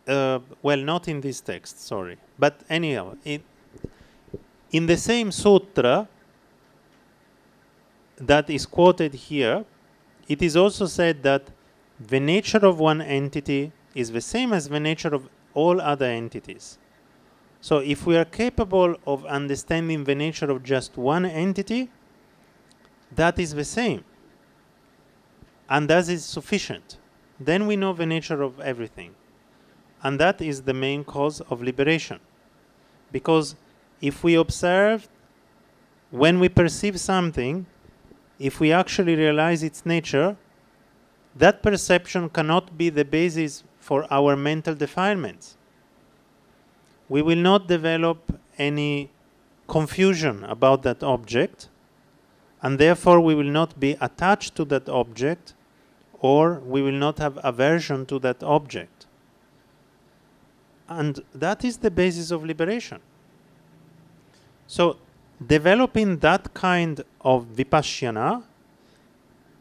well, not in this text, sorry. But anyhow, in the same sutra that is quoted here, it is also said that the nature of one entity is the same as the nature of all other entities. So if we are capable of understanding the nature of just one entity, that is the same. And that is sufficient. Then we know the nature of everything. And that is the main cause of liberation. Because if we observe, when we perceive something, if we actually realize its nature, that perception cannot be the basis for our mental defilements. We will not develop any confusion about that object, and therefore we will not be attached to that object, or we will not have aversion to that object. And that is the basis of liberation. So, developing that kind of vipassana,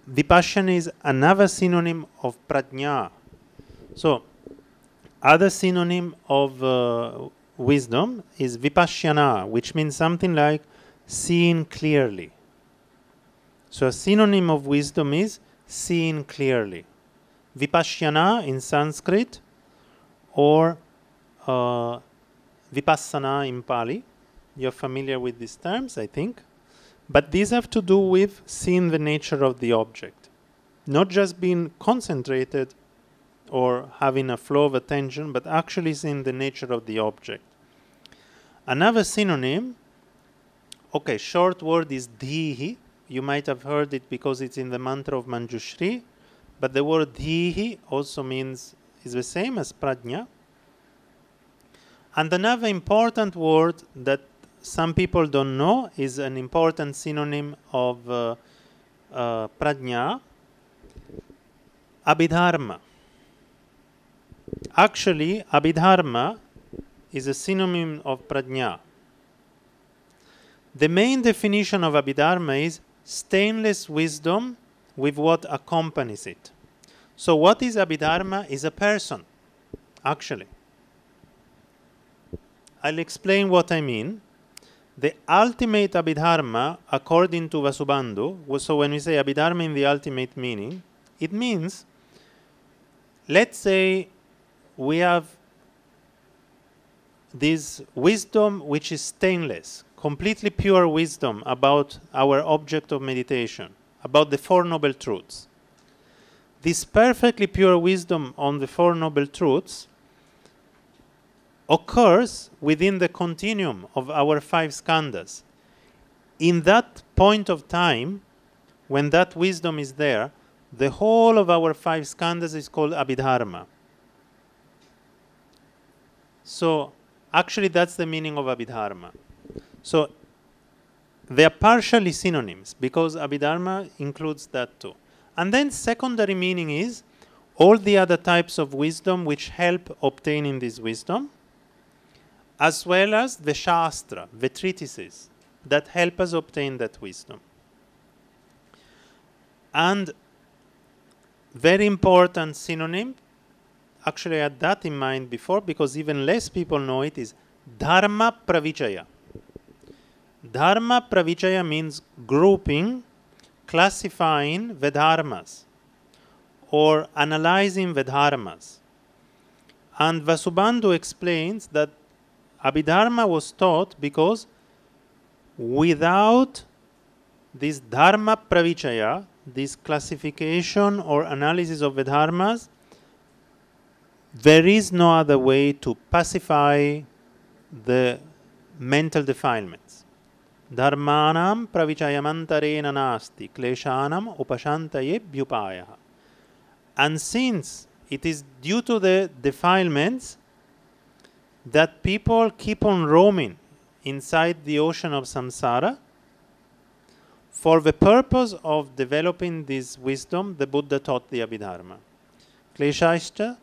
vipassana is another synonym of prajna. So, other synonym of wisdom is vipassana, which means something like seeing clearly. So, a synonym of wisdom is seeing clearly. Vipassana in Sanskrit, or vipassana in Pali. You're familiar with these terms, I think. But these have to do with seeing the nature of the object. Not just being concentrated or having a flow of attention, but actually seeing the nature of the object. Another synonym, okay, short word is dhihi. You might have heard it because it's in the mantra of Manjushri. But the word dhihi also means, is the same as prajna. And another important word that some people don't know is an important synonym of prajna Abhidharma. Actually, Abhidharma is a synonym of Prajna. The main definition of Abhidharma is stainless wisdom with what accompanies it. So what is Abhidharma? Is a person, actually. I'll explain what I mean. The ultimate Abhidharma, according to Vasubandhu, so when we say Abhidharma in the ultimate meaning, it means, let's say we have this wisdom which is stainless, completely pure wisdom about our object of meditation, about the Four Noble Truths. This perfectly pure wisdom on the Four Noble Truths occurs within the continuum of our five skandhas. In that point of time, when that wisdom is there, the whole of our five skandhas is called Abhidharma. So, actually that's the meaning of Abhidharma. So, they are partially synonyms because Abhidharma includes that too. And then secondary meaning is all the other types of wisdom which help obtaining this wisdom, as well as the Shastra, the treatises that help us obtain that wisdom. And very important synonym, actually I had that in mind before because even less people know it, is Dharma Pravichaya. Dharma Pravichaya means grouping, classifying the dharmas or analyzing the dharmas. And Vasubandhu explains that Abhidharma was taught because without this Dharma Pravichaya, this classification or analysis of the dharmas, there is no other way to pacify the mental defilements. Dharmanam pravichayamantarena nasti kleshanam upashantaye bhyupayaha. And since it is due to the defilements that people keep on roaming inside the ocean of samsara, for the purpose of developing this wisdom, the Buddha taught the Abhidharma. Kleshaishcha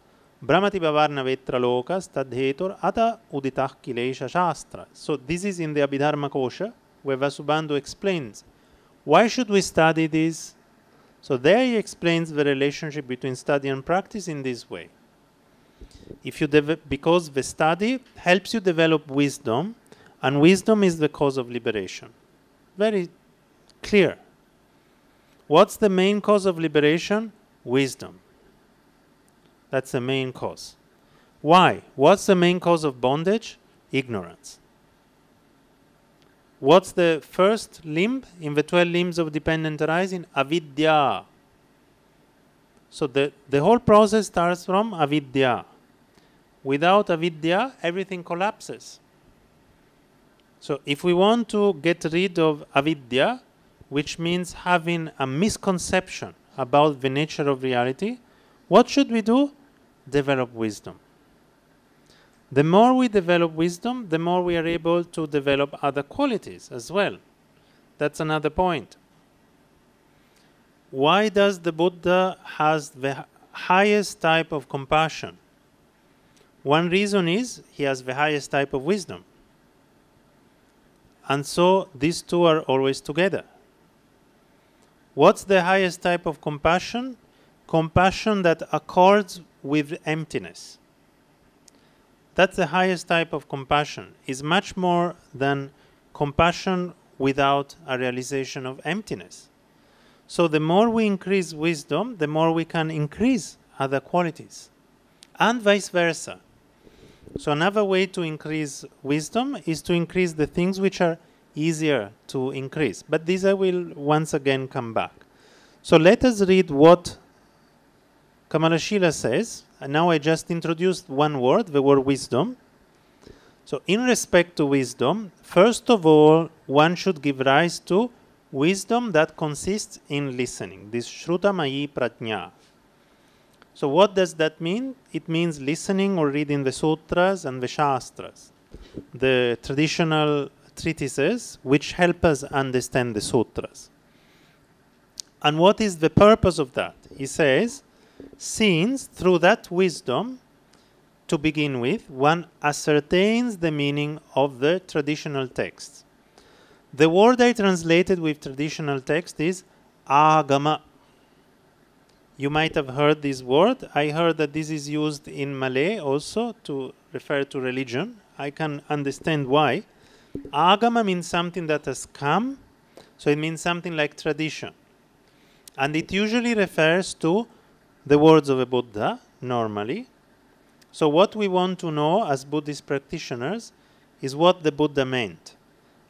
Brahmati Bhavarna Vetra Lokas Tadhetur Ata Uditah Kilesha Shastra. So this is in the Abhidharma Kosha, where Vasubandhu explains why should we study this. So there he explains the relationship between study and practice in this way. If you because the study helps you develop wisdom, and wisdom is the cause of liberation. Very clear. What's the main cause of liberation? Wisdom. That's the main cause. Why? What's the main cause of bondage? Ignorance. What's the first limb in the 12 limbs of dependent arising? Avidya. So the whole process starts from avidya. Without avidya, everything collapses. So if we want to get rid of avidya, which means having a misconception about the nature of reality, what should we do? Develop wisdom. The more we develop wisdom, the more we are able to develop other qualities as well. That's another point. Why does the Buddha has the highest type of compassion? One reason is he has the highest type of wisdom. And so these two are always together. What's the highest type of compassion? Compassion that accords with emptiness. That's the highest type of compassion. Is much more than compassion without a realization of emptiness. So the more we increase wisdom, the more we can increase other qualities. And vice versa. So another way to increase wisdom is to increase the things which are easier to increase. But these I will once again come back. So let us read what Kamalashila says. And now I just introduced one word, the word wisdom. So in respect to wisdom, first of all, one should give rise to wisdom that consists in listening. This Shrutamayi Prajna. So what does that mean? It means listening or reading the sutras and the shastras, the traditional treatises which help us understand the sutras. And what is the purpose of that? He says, since through that wisdom, to begin with, one ascertains the meaning of the traditional texts. The word I translated with traditional text is agama. You might have heard this word. I heard that this is used in Malay also to refer to religion. I can understand why. Agama means something that has come, so it means something like tradition. And it usually refers to the words of a Buddha, normally. So what we want to know as Buddhist practitioners is what the Buddha meant.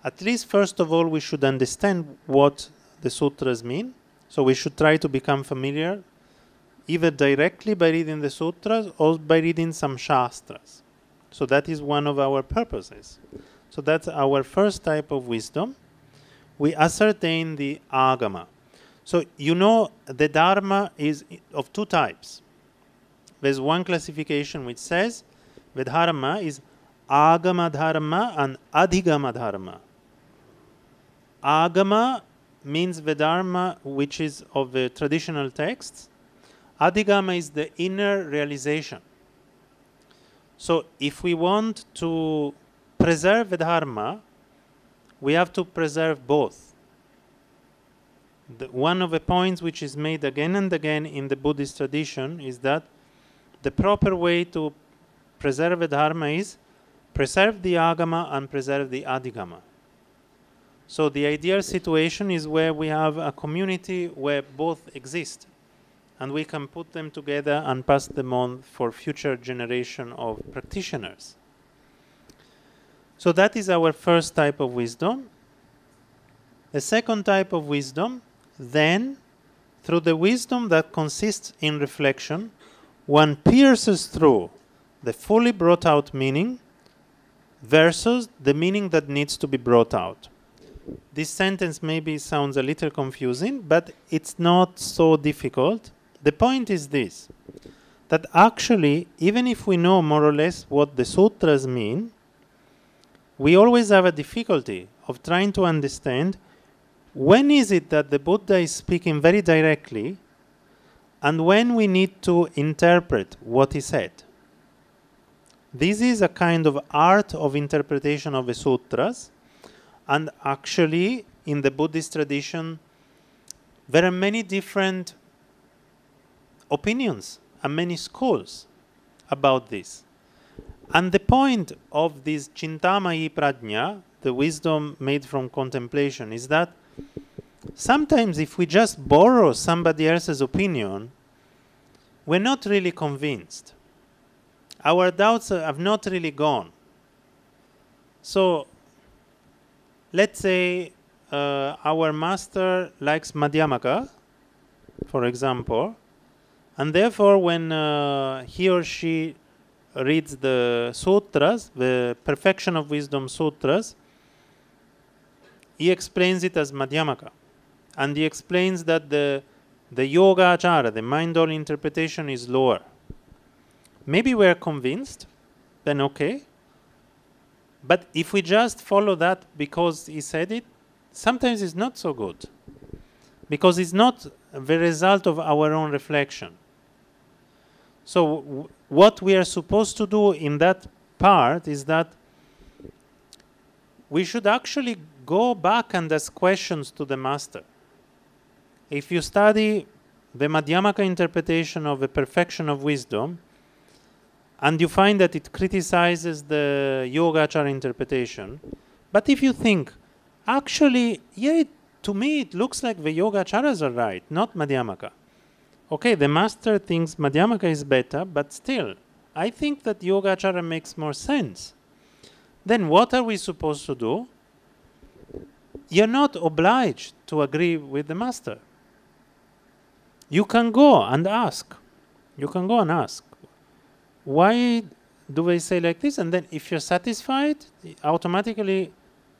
At least, first of all, we should understand what the sutras mean. So we should try to become familiar either directly by reading the sutras or by reading some shastras. So that is one of our purposes. So that's our first type of wisdom. We ascertain the agama. So you know the dharma is of two types. There's one classification which says the dharma is agama dharma and adhigama dharma. Agama means the dharma which is of the traditional texts. Adhigama is the inner realization. So if we want to preserve the dharma, we have to preserve both. One of the points which is made again and again in the Buddhist tradition is that the proper way to preserve the dharma is preserve the agama and preserve the adhigama. So the ideal situation is where we have a community where both exist, and we can put them together and pass them on for future generation of practitioners. So that is our first type of wisdom. The second type of wisdom, then, through the wisdom that consists in reflection, one pierces through the fully brought out meaning versus the meaning that needs to be brought out. This sentence maybe sounds a little confusing, but it's not so difficult. The point is this, that actually, even if we know more or less what the sutras mean, we always have a difficulty of trying to understand when is it that the Buddha is speaking very directly and when we need to interpret what he said. This is a kind of art of interpretation of the sutras, and actually in the Buddhist tradition there are many different opinions and many schools about this. And the point of this Chintamaya Prajna, the wisdom made from contemplation, is that sometimes if we just borrow somebody else's opinion, we're not really convinced. Our doubts have not really gone. So, let's say our master likes Madhyamaka, for example, and therefore when he or she reads the sutras, the Perfection of Wisdom sutras, he explains it as Madhyamaka. And he explains that the yoga achara, the mind-only interpretation, is lower. Maybe we're convinced, then okay. But if we just follow that because he said it, sometimes it's not so good. Because it's not the result of our own reflection. So what we are supposed to do in that part is that we should actually go back and ask questions to the master. If you study the Madhyamaka interpretation of the Perfection of Wisdom, and you find that it criticizes the Yogacara interpretation, but if you think, actually, yeah, to me it looks like the Yogacaras are right, not Madhyamaka. Okay, the master thinks Madhyamaka is better, but still, I think that Yogacara makes more sense. Then what are we supposed to do? You're not obliged to agree with the master. You can go and ask. You can go and ask. Why do they say like this? And then if you're satisfied, automatically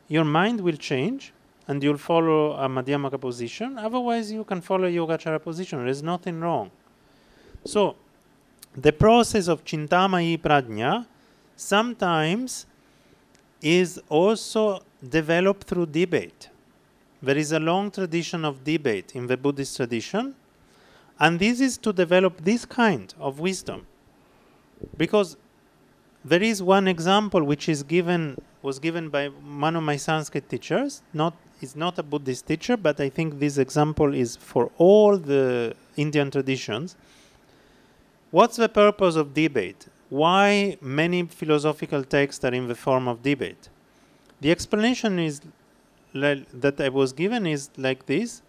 your mind will change and you'll follow a Madhyamaka position. Otherwise, you can follow a Yogacara position. There's nothing wrong. So, the process of Chintamaya Prajna sometimes is also developed through debate. There is a long tradition of debate in the Buddhist tradition, And this is to develop this kind of wisdom. Because there is one example which was given by one of my Sanskrit teachers. He's not a Buddhist teacher, but I think this example is for all the Indian traditions. What's the purpose of debate? Why many philosophical texts are in the form of debate? The explanation is that I was given is like this.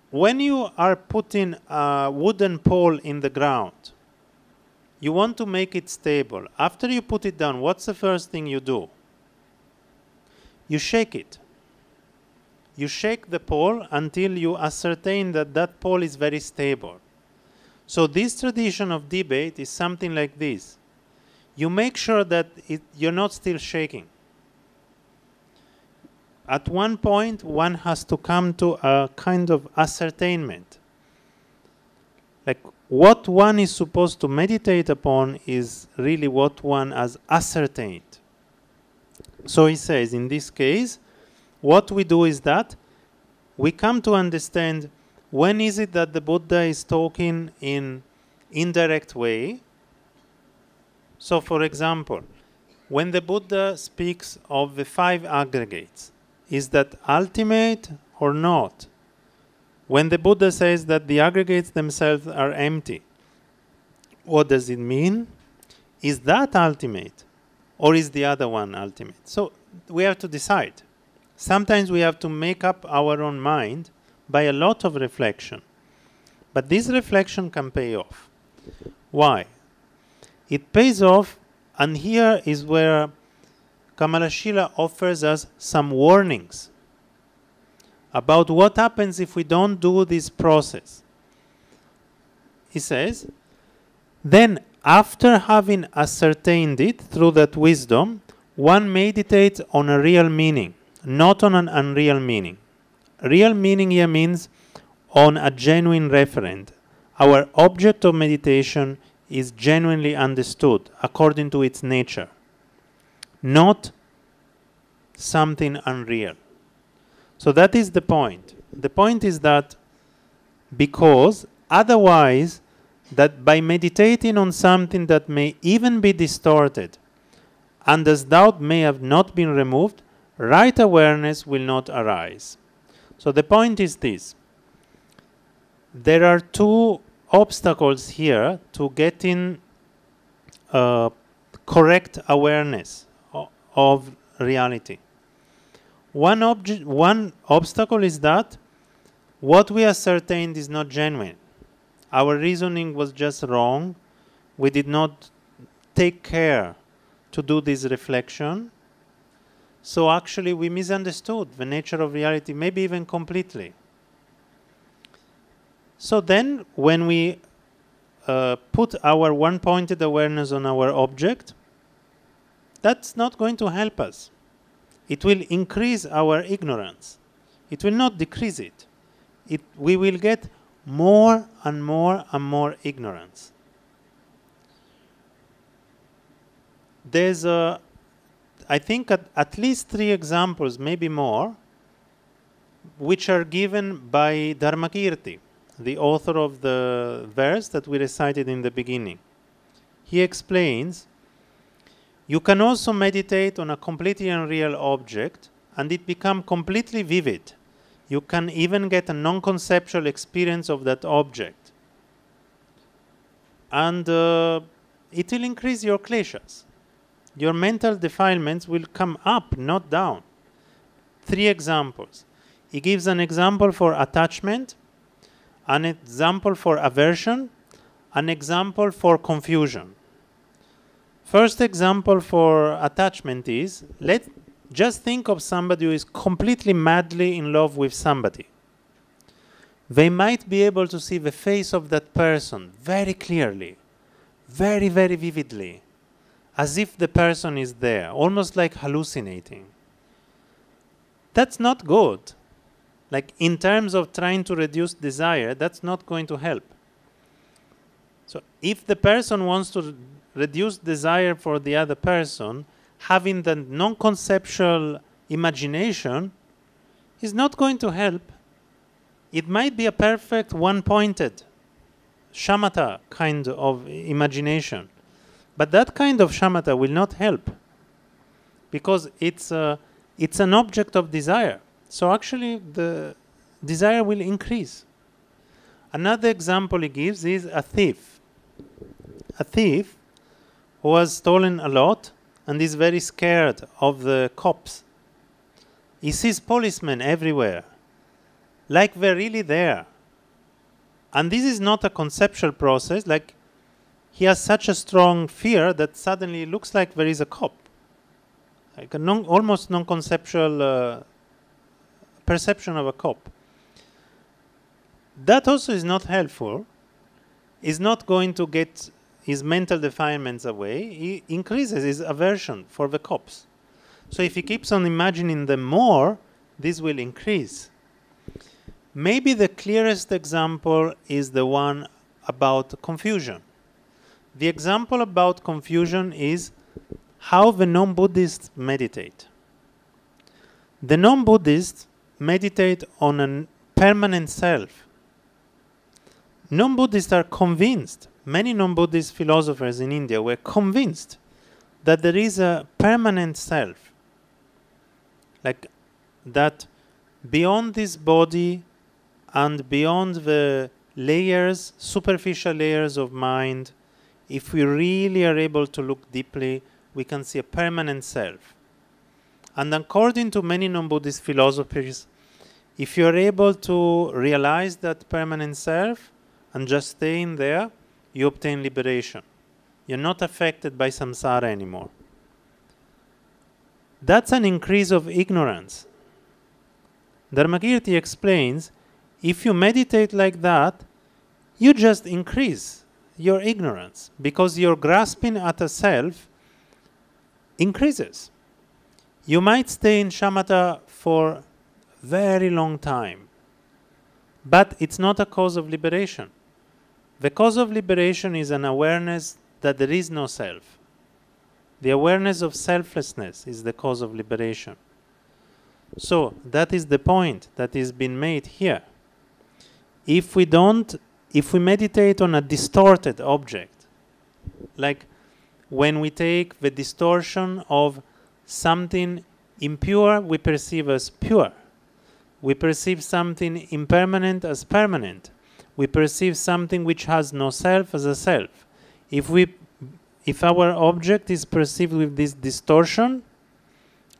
When you are putting a wooden pole in the ground, you want to make it stable. After you put it down, what's the first thing you do? You shake it. You shake the pole until you ascertain that that pole is very stable. So this tradition of debate is something like this. You make sure that you're not still shaking. At one point, one has to come to a kind of ascertainment. Like what one is supposed to meditate upon is really what one has ascertained. So he says, in this case, what we do is that we come to understand when is it that the Buddha is talking in indirect way. So for example, when the Buddha speaks of the 5 aggregates, is that ultimate or not? When the Buddha says that the aggregates themselves are empty, what does it mean? Is that ultimate or is the other one ultimate? So we have to decide. Sometimes we have to make up our own mind by a lot of reflection. But this reflection can pay off. Why? It pays off, and here is where Kamalashila offers us some warnings about what happens if we don't do this process. He says, then after having ascertained it through that wisdom, one meditates on a real meaning, not on an unreal meaning. Real meaning here means on a genuine referent. Our object of meditation is genuinely understood according to its nature, not something unreal. So that is the point. The point is that because otherwise, that by meditating on something that may even be distorted, and as doubt may have not been removed, right awareness will not arise. So the point is this. There are 2 obstacles here to getting correct awareness of reality. One obstacle is that what we ascertained is not genuine. Our reasoning was just wrong. We did not take care to do this reflection. So actually we misunderstood the nature of reality, maybe even completely. So then when we put our one-pointed awareness on our object, that's not going to help us. It will increase our ignorance. It will not decrease it. We will get more and more and more ignorance. There's I think at least 3 examples, maybe more, which are given by Dharmakirti, the author of the verse that we recited in the beginning. He explains, you can also meditate on a completely unreal object and it becomes completely vivid. You can even get a non-conceptual experience of that object. And it will increase your kleshas. Your mental defilements will come up, not down. 3 examples. He gives an example for attachment, an example for aversion, an example for confusion. First example for attachment is, just think of somebody who is completely madly in love with somebody. They might be able to see the face of that person very clearly, very, very vividly, as if the person is there, almost like hallucinating. That's not good. Like in terms of trying to reduce desire, that's not going to help. So if the person wants to reduce desire for the other person, having the non-conceptual imagination is not going to help. It might be a perfect one-pointed shamatha kind of imagination. But that kind of shamatha will not help, because it's an object of desire. So actually the desire will increase. Another example he gives is a thief. A thief who has stolen a lot and is very scared of the cops. He sees policemen everywhere, like they're really there. And this is not a conceptual process, like he has such a strong fear that suddenly it looks like there is a cop. Like a almost non-conceptual perception of a cop. That also is not helpful. Is not going to get his mental defilements away. He increases his aversion for the cops. So if he keeps on imagining them more, this will increase. Maybe the clearest example is the one about confusion. The example about confusion is how the non-Buddhists meditate. The non-Buddhists meditate on a permanent self. Non-Buddhists are convinced, many non-Buddhist philosophers in India were convinced that there is a permanent self. Like that beyond this body and beyond the layers, superficial layers of mind, if we really are able to look deeply, we can see a permanent self. And according to many non-Buddhist philosophers, if you are able to realize that permanent self and just stay in there, you obtain liberation. You're not affected by samsara anymore. That's an increase of ignorance. Dharmakirti explains, if you meditate like that, you just increase your ignorance, because your grasping at a self increases. You might stay in shamatha for very long time, but it's not a cause of liberation. The cause of liberation is an awareness that there is no self. The awareness of selflessness is the cause of liberation. So that is the point that is being made here. If we meditate on a distorted object, like when we take the distortion of something impure, we perceive as pure. We perceive something impermanent as permanent. We perceive something which has no self as a self. If our object is perceived with this distortion,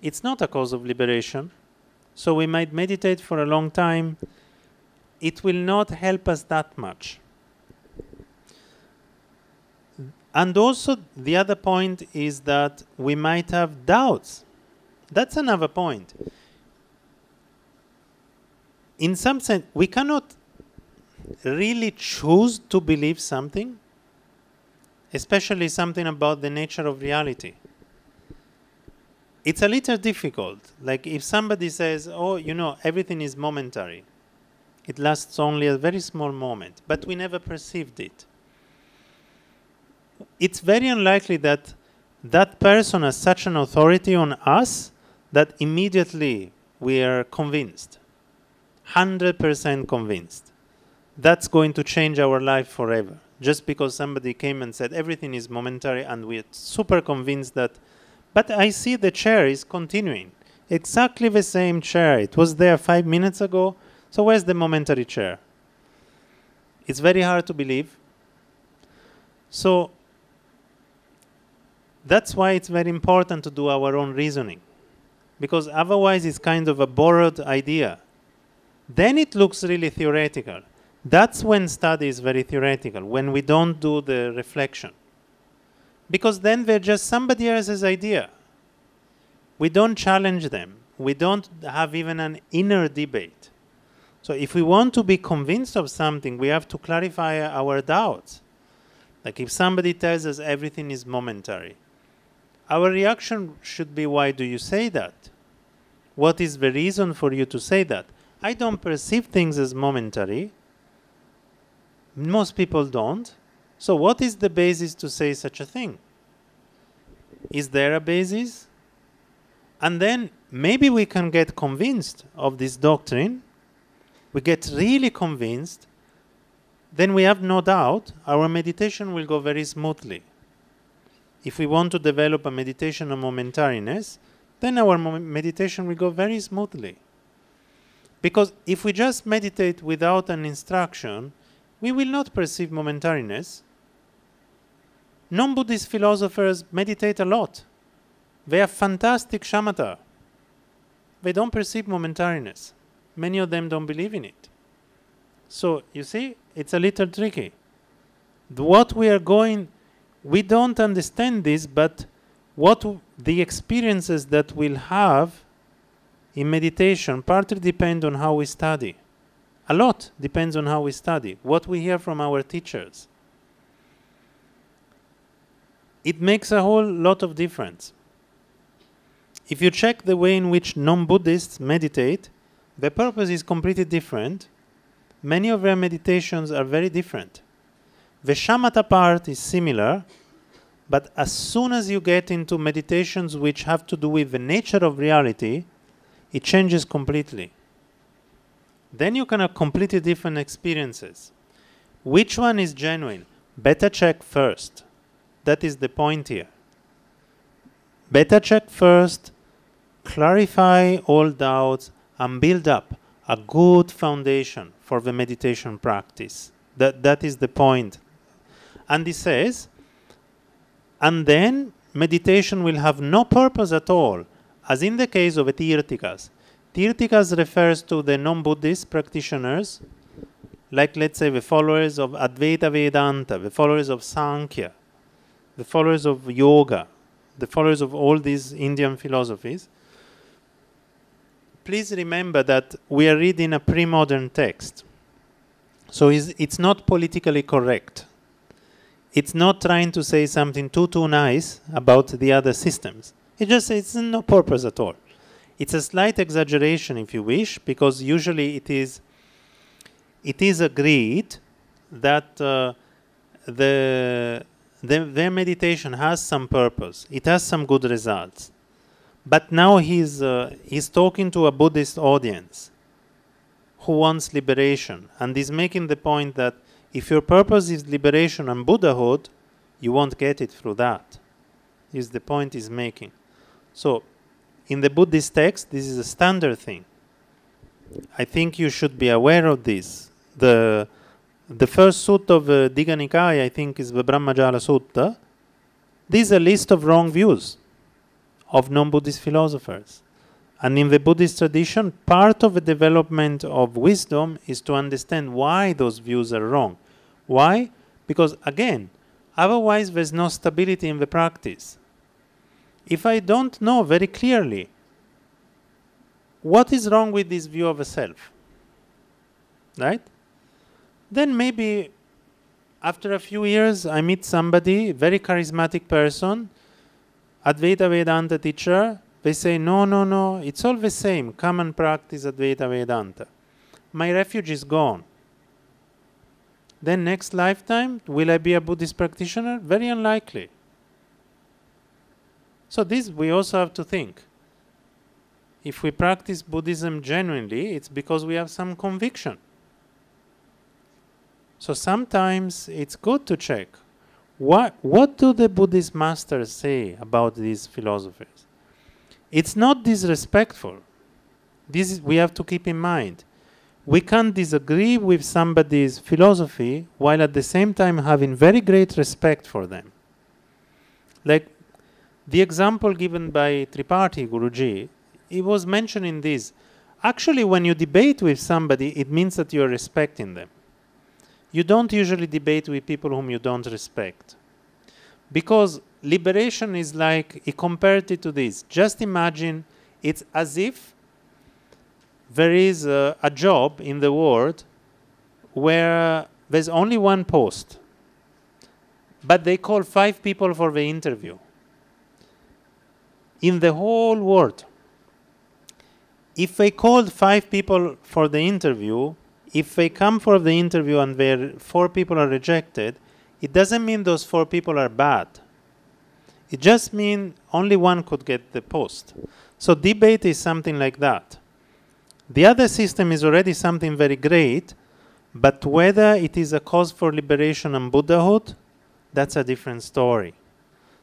it's not a cause of liberation. So we might meditate for a long time. It will not help us that much. And also the other point is that we might have doubts. That's another point. In some sense, we cannot really choose to believe something, especially something about the nature of reality. It's a little difficult. Like if somebody says, oh, everything is momentary. It lasts only a very small moment, but we never perceived it. It's very unlikely that that person has such an authority on us that immediately we are convinced, 100% convinced. That's going to change our life forever. Just because somebody came and said everything is momentary and we're super convinced that, but I see the chair is continuing. Exactly the same chair. It was there 5 minutes ago. So where's the momentary chair? It's very hard to believe. So that's why it's very important to do our own reasoning. Because otherwise it's kind of a borrowed idea. Then it looks really theoretical. That's when study is very theoretical, when we don't do the reflection. Because then they're just somebody else's idea. We don't challenge them. We don't have even an inner debate. So if we want to be convinced of something, we have to clarify our doubts. Like if somebody tells us everything is momentary, our reaction should be, why do you say that? What is the reason for you to say that? I don't perceive things as momentary. Most people don't. So what is the basis to say such a thing? Is there a basis? And then maybe we can get convinced of this doctrine, we get really convinced, then we have no doubt our meditation will go very smoothly. If we want to develop a meditation of momentariness, then our meditation will go very smoothly. Because if we just meditate without an instruction, we will not perceive momentariness. Non-Buddhist philosophers meditate a lot. They have fantastic shamatha. They don't perceive momentariness. Many of them don't believe in it. So, you see, it's a little tricky. We don't understand this, but the experiences that we'll have in meditation partly depend on how we study. A lot depends on how we study, what we hear from our teachers. It makes a whole lot of difference. If you check the way in which non-Buddhists meditate, the purpose is completely different. Many of their meditations are very different. The shamatha part is similar, but as soon as you get into meditations which have to do with the nature of reality, it changes completely. Then you can have completely different experiences. Which one is genuine? Better check first. That is the point here. Better check first, clarify all doubts, and build up a good foundation for the meditation practice. That is the point. And he says, and then meditation will have no purpose at all, as in the case of the Tirthikas. Tirthikas refers to the non-Buddhist practitioners, like let's say the followers of Advaita Vedanta, the followers of Sankhya, the followers of yoga, the followers of all these Indian philosophies. Please remember that we are reading a pre-modern text. So it's not politically correct. It's not trying to say something too nice about the other systems. It just says it's no purpose at all. It's a slight exaggeration, if you wish, because usually it is agreed that their meditation has some purpose. It has some good results. But now he's talking to a Buddhist audience who wants liberation, and he's making the point that if your purpose is liberation and Buddhahood, you won't get it through that. Is the point he's making. So, in the Buddhist text, this is a standard thing. I think you should be aware of this. The first sutta of the Digha Nikaya, I think, is the Brahmajala Sutta. This is a list of wrong views of non-Buddhist philosophers. And in the Buddhist tradition, part of the development of wisdom is to understand why those views are wrong. Why? Because, again, otherwise there's no stability in the practice. If I don't know very clearly what is wrong with this view of a self, right? Then maybe after a few years I meet somebody, very charismatic person, Advaita Vedanta teacher, they say, no, it's all the same, come and practice Advaita Vedanta. My refuge is gone. Then next lifetime, will I be a Buddhist practitioner? Very unlikely. So this we also have to think. If we practice Buddhism genuinely, it's because we have some conviction. So sometimes it's good to check. What do the Buddhist masters say about these philosophers? It's not disrespectful. We have to keep in mind. We can't disagree with somebody's philosophy while at the same time having very great respect for them. Like the example given by Tripathi Guruji, he was mentioning this. Actually, when you debate with somebody, it means that you are respecting them. You don't usually debate with people whom you don't respect. Because liberation is like, he compared it to this. Just imagine it's as if there is a job in the world where there's only one post, but they call 5 people for the interview. In the whole world, if they called 5 people for the interview, if they come for the interview and 4 people are rejected, it doesn't mean those 4 people are bad. It just means only one could get the post. So debate is something like that. The other system is already something very great, but whether it is a cause for liberation and Buddhahood, that's a different story.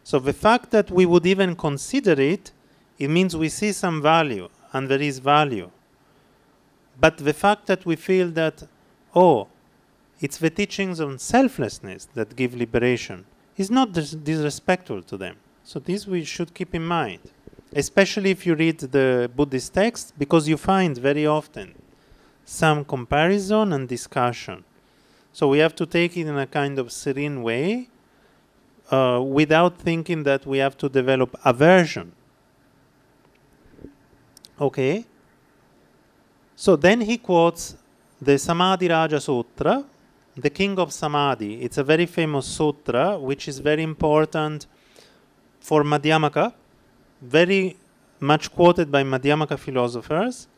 So the fact that we would even consider it, it means we see some value, and there is value. But the fact that we feel that, oh, it's the teachings on selflessness that give liberation, is not disrespectful to them. So this we should keep in mind, especially if you read the Buddhist texts, because you find very often some comparison and discussion. So we have to take it in a kind of serene way, without thinking that we have to develop aversion. Okay? So then he quotes the Samadhi Raja Sutra, the King of Samadhi. It's a very famous sutra, which is very important for Madhyamaka, very much quoted by Madhyamaka philosophers,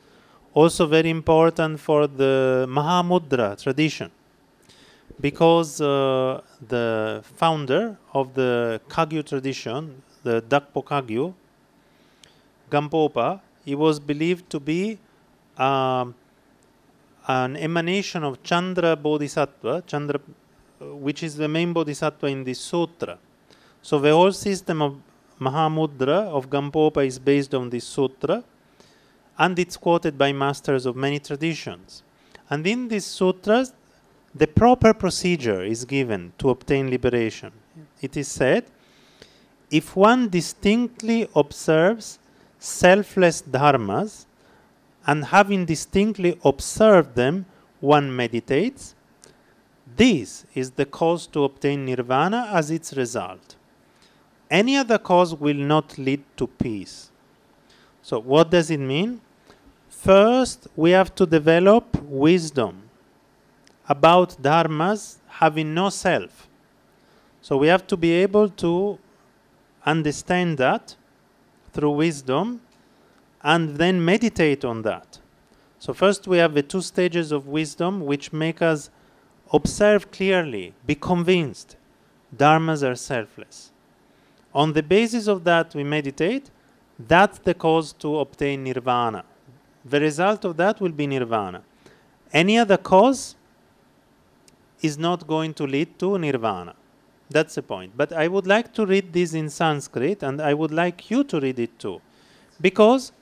also very important for the Mahamudra tradition, because the founder of the Kagyu tradition, the Dakpo Kagyu, Gampopa, he was believed to be an emanation of Chandra Bodhisattva, which is the main Bodhisattva in this sutra. So the whole system of Mahamudra of Gampopa is based on this sutra, and it's quoted by masters of many traditions. And in these sutras, the proper procedure is given to obtain liberation. It is said, if one distinctly observes selfless dharmas, and having distinctly observed them, one meditates, this is the cause to obtain nirvana as its result. Any other cause will not lead to peace. So what does it mean? First, we have to develop wisdom about dharmas having no self. So we have to be able to understand that through wisdom and then meditate on that. So first we have the two stages of wisdom which make us observe clearly, be convinced dharmas are selfless. On the basis of that we meditate. That's the cause to obtain nirvana. The result of that will be nirvana. Any other cause is not going to lead to nirvana. That's the point. But I would like to read this in Sanskrit, and I would like you to read it too, because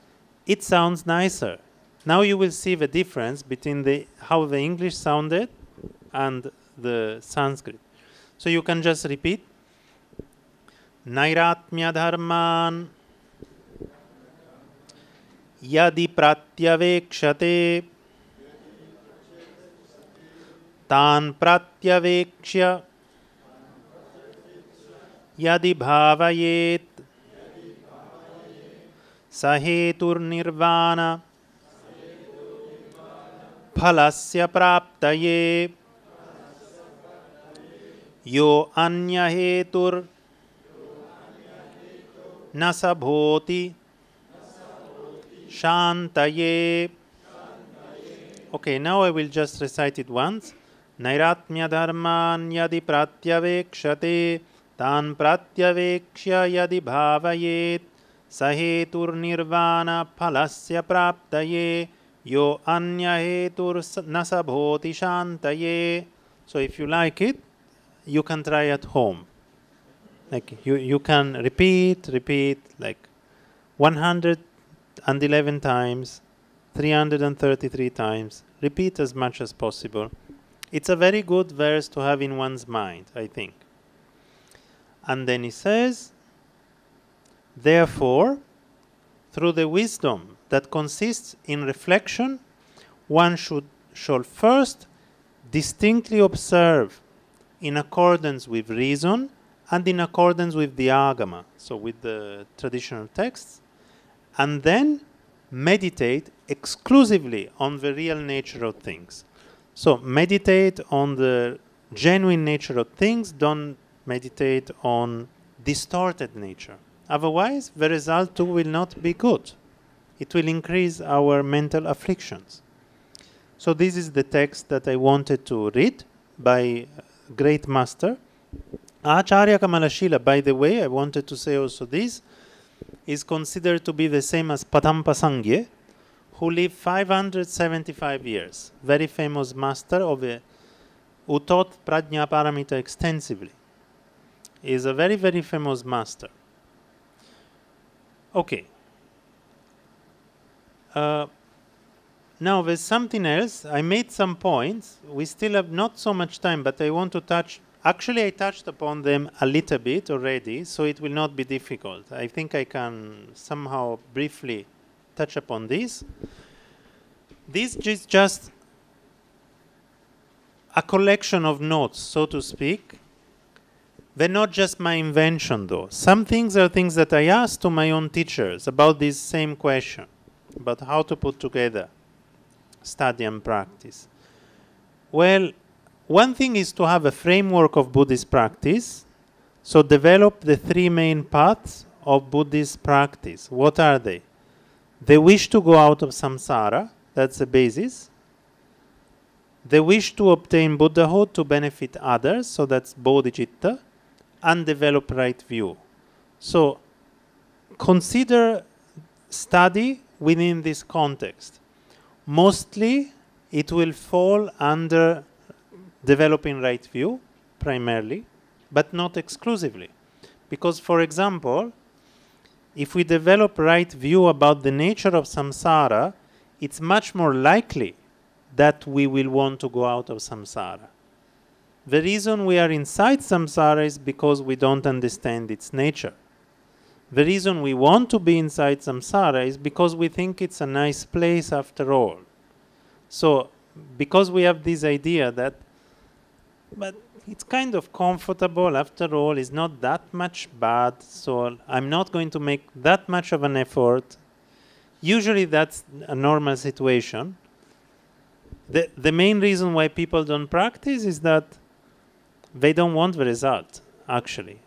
it sounds nicer. Now you will see the difference between how the English sounded and the Sanskrit. So you can just repeat. Nairatmya dharman yadi pratyavekshate tan pratyavekshya yadi bhavayet sahetur nirvana phalasya praptaye yo anya hetur nasabhoti shantaye. Okay, now I will just recite it once. Nairatmya dharman yadi pratyavekshate tan pratyavekshya yadi bhavayet sahetur nirvana phalasya praptaye yo anya hetur nasabhoti shantaye. So if you like it, you can try at home. Like you can repeat like 111 times, 333 times. Repeat as much as possible. It's a very good verse to have in one's mind, I think. And then he says, therefore, through the wisdom that consists in reflection, one shall first distinctly observe in accordance with reason and in accordance with the Agama, so with the traditional texts, and then meditate exclusively on the real nature of things. So meditate on the genuine nature of things, don't meditate on distorted nature. Otherwise, the result too will not be good. It will increase our mental afflictions. So this is the text that I wanted to read by great master. Acharya Kamalashila, by the way, I wanted to say also this, is considered to be the same as Padampa Sangye, who lived 575 years, very famous master who taught Prajnaparamita extensively. He is a very, very famous master. Okay. Now there's something else. I made some points. We still have not so much time, but I want to touch. Actually, I touched upon them a little bit already, so it will not be difficult. I think I can somehow briefly touch upon this. This is just a collection of notes, so to speak. They're not just my invention, though. Some things are things that I asked to my own teachers about this same question, about how to put together study and practice. Well, one thing is to have a framework of Buddhist practice. So develop the three main paths of Buddhist practice. What are they? The wish to go out of samsara, that's the basis. The wish to obtain Buddhahood to benefit others, so that's bodhicitta, and develop right view. So consider study within this context. Mostly it will fall under developing right view primarily, but not exclusively. Because, for example, if we develop right view about the nature of samsara, it's much more likely that we will want to go out of samsara. The reason we are inside samsara is because we don't understand its nature. The reason we want to be inside samsara is because we think it's a nice place after all. So, because we have this idea that, but it's kind of comfortable after all, it's not that much bad, so I'm not going to make that much of an effort. Usually that's a normal situation. The main reason why people don't practice is that they don't want the result, actually.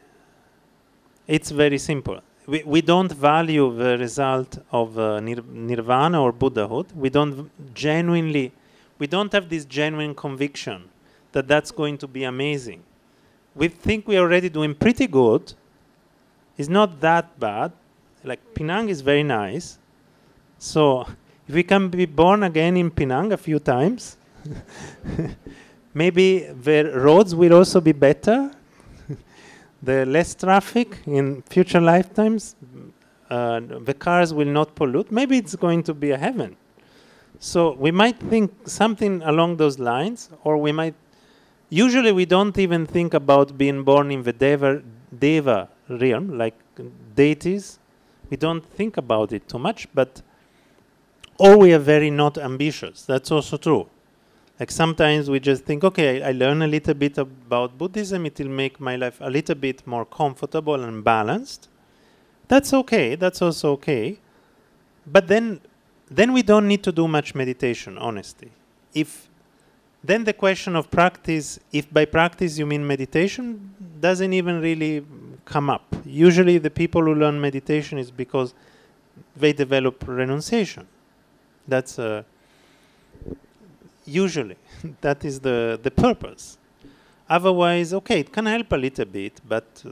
It's very simple. We don't value the result of nirvana or Buddhahood. We don't have this genuine conviction that that's going to be amazing. We think we're already doing pretty good. It's not that bad. Like Penang is very nice. So if we can be born again in Penang a few times, maybe the roads will also be better. The less traffic in future lifetimes, the cars will not pollute. Maybe it's going to be a heaven. So we might think something along those lines, or we might. Usually, we don't even think about being born in the deva realm, like deities. We don't think about it too much, or we are very not ambitious. That's also true. Like sometimes we just think, okay, I learn a little bit about Buddhism, it will make my life a little bit more comfortable and balanced. That's okay, that's also okay. But then we don't need to do much meditation, honestly. Then the question of practice, if by practice you mean meditation, doesn't even really come up. Usually the people who learn meditation is because they develop renunciation. That's usually, that is the purpose. Otherwise, okay, it can help a little bit, but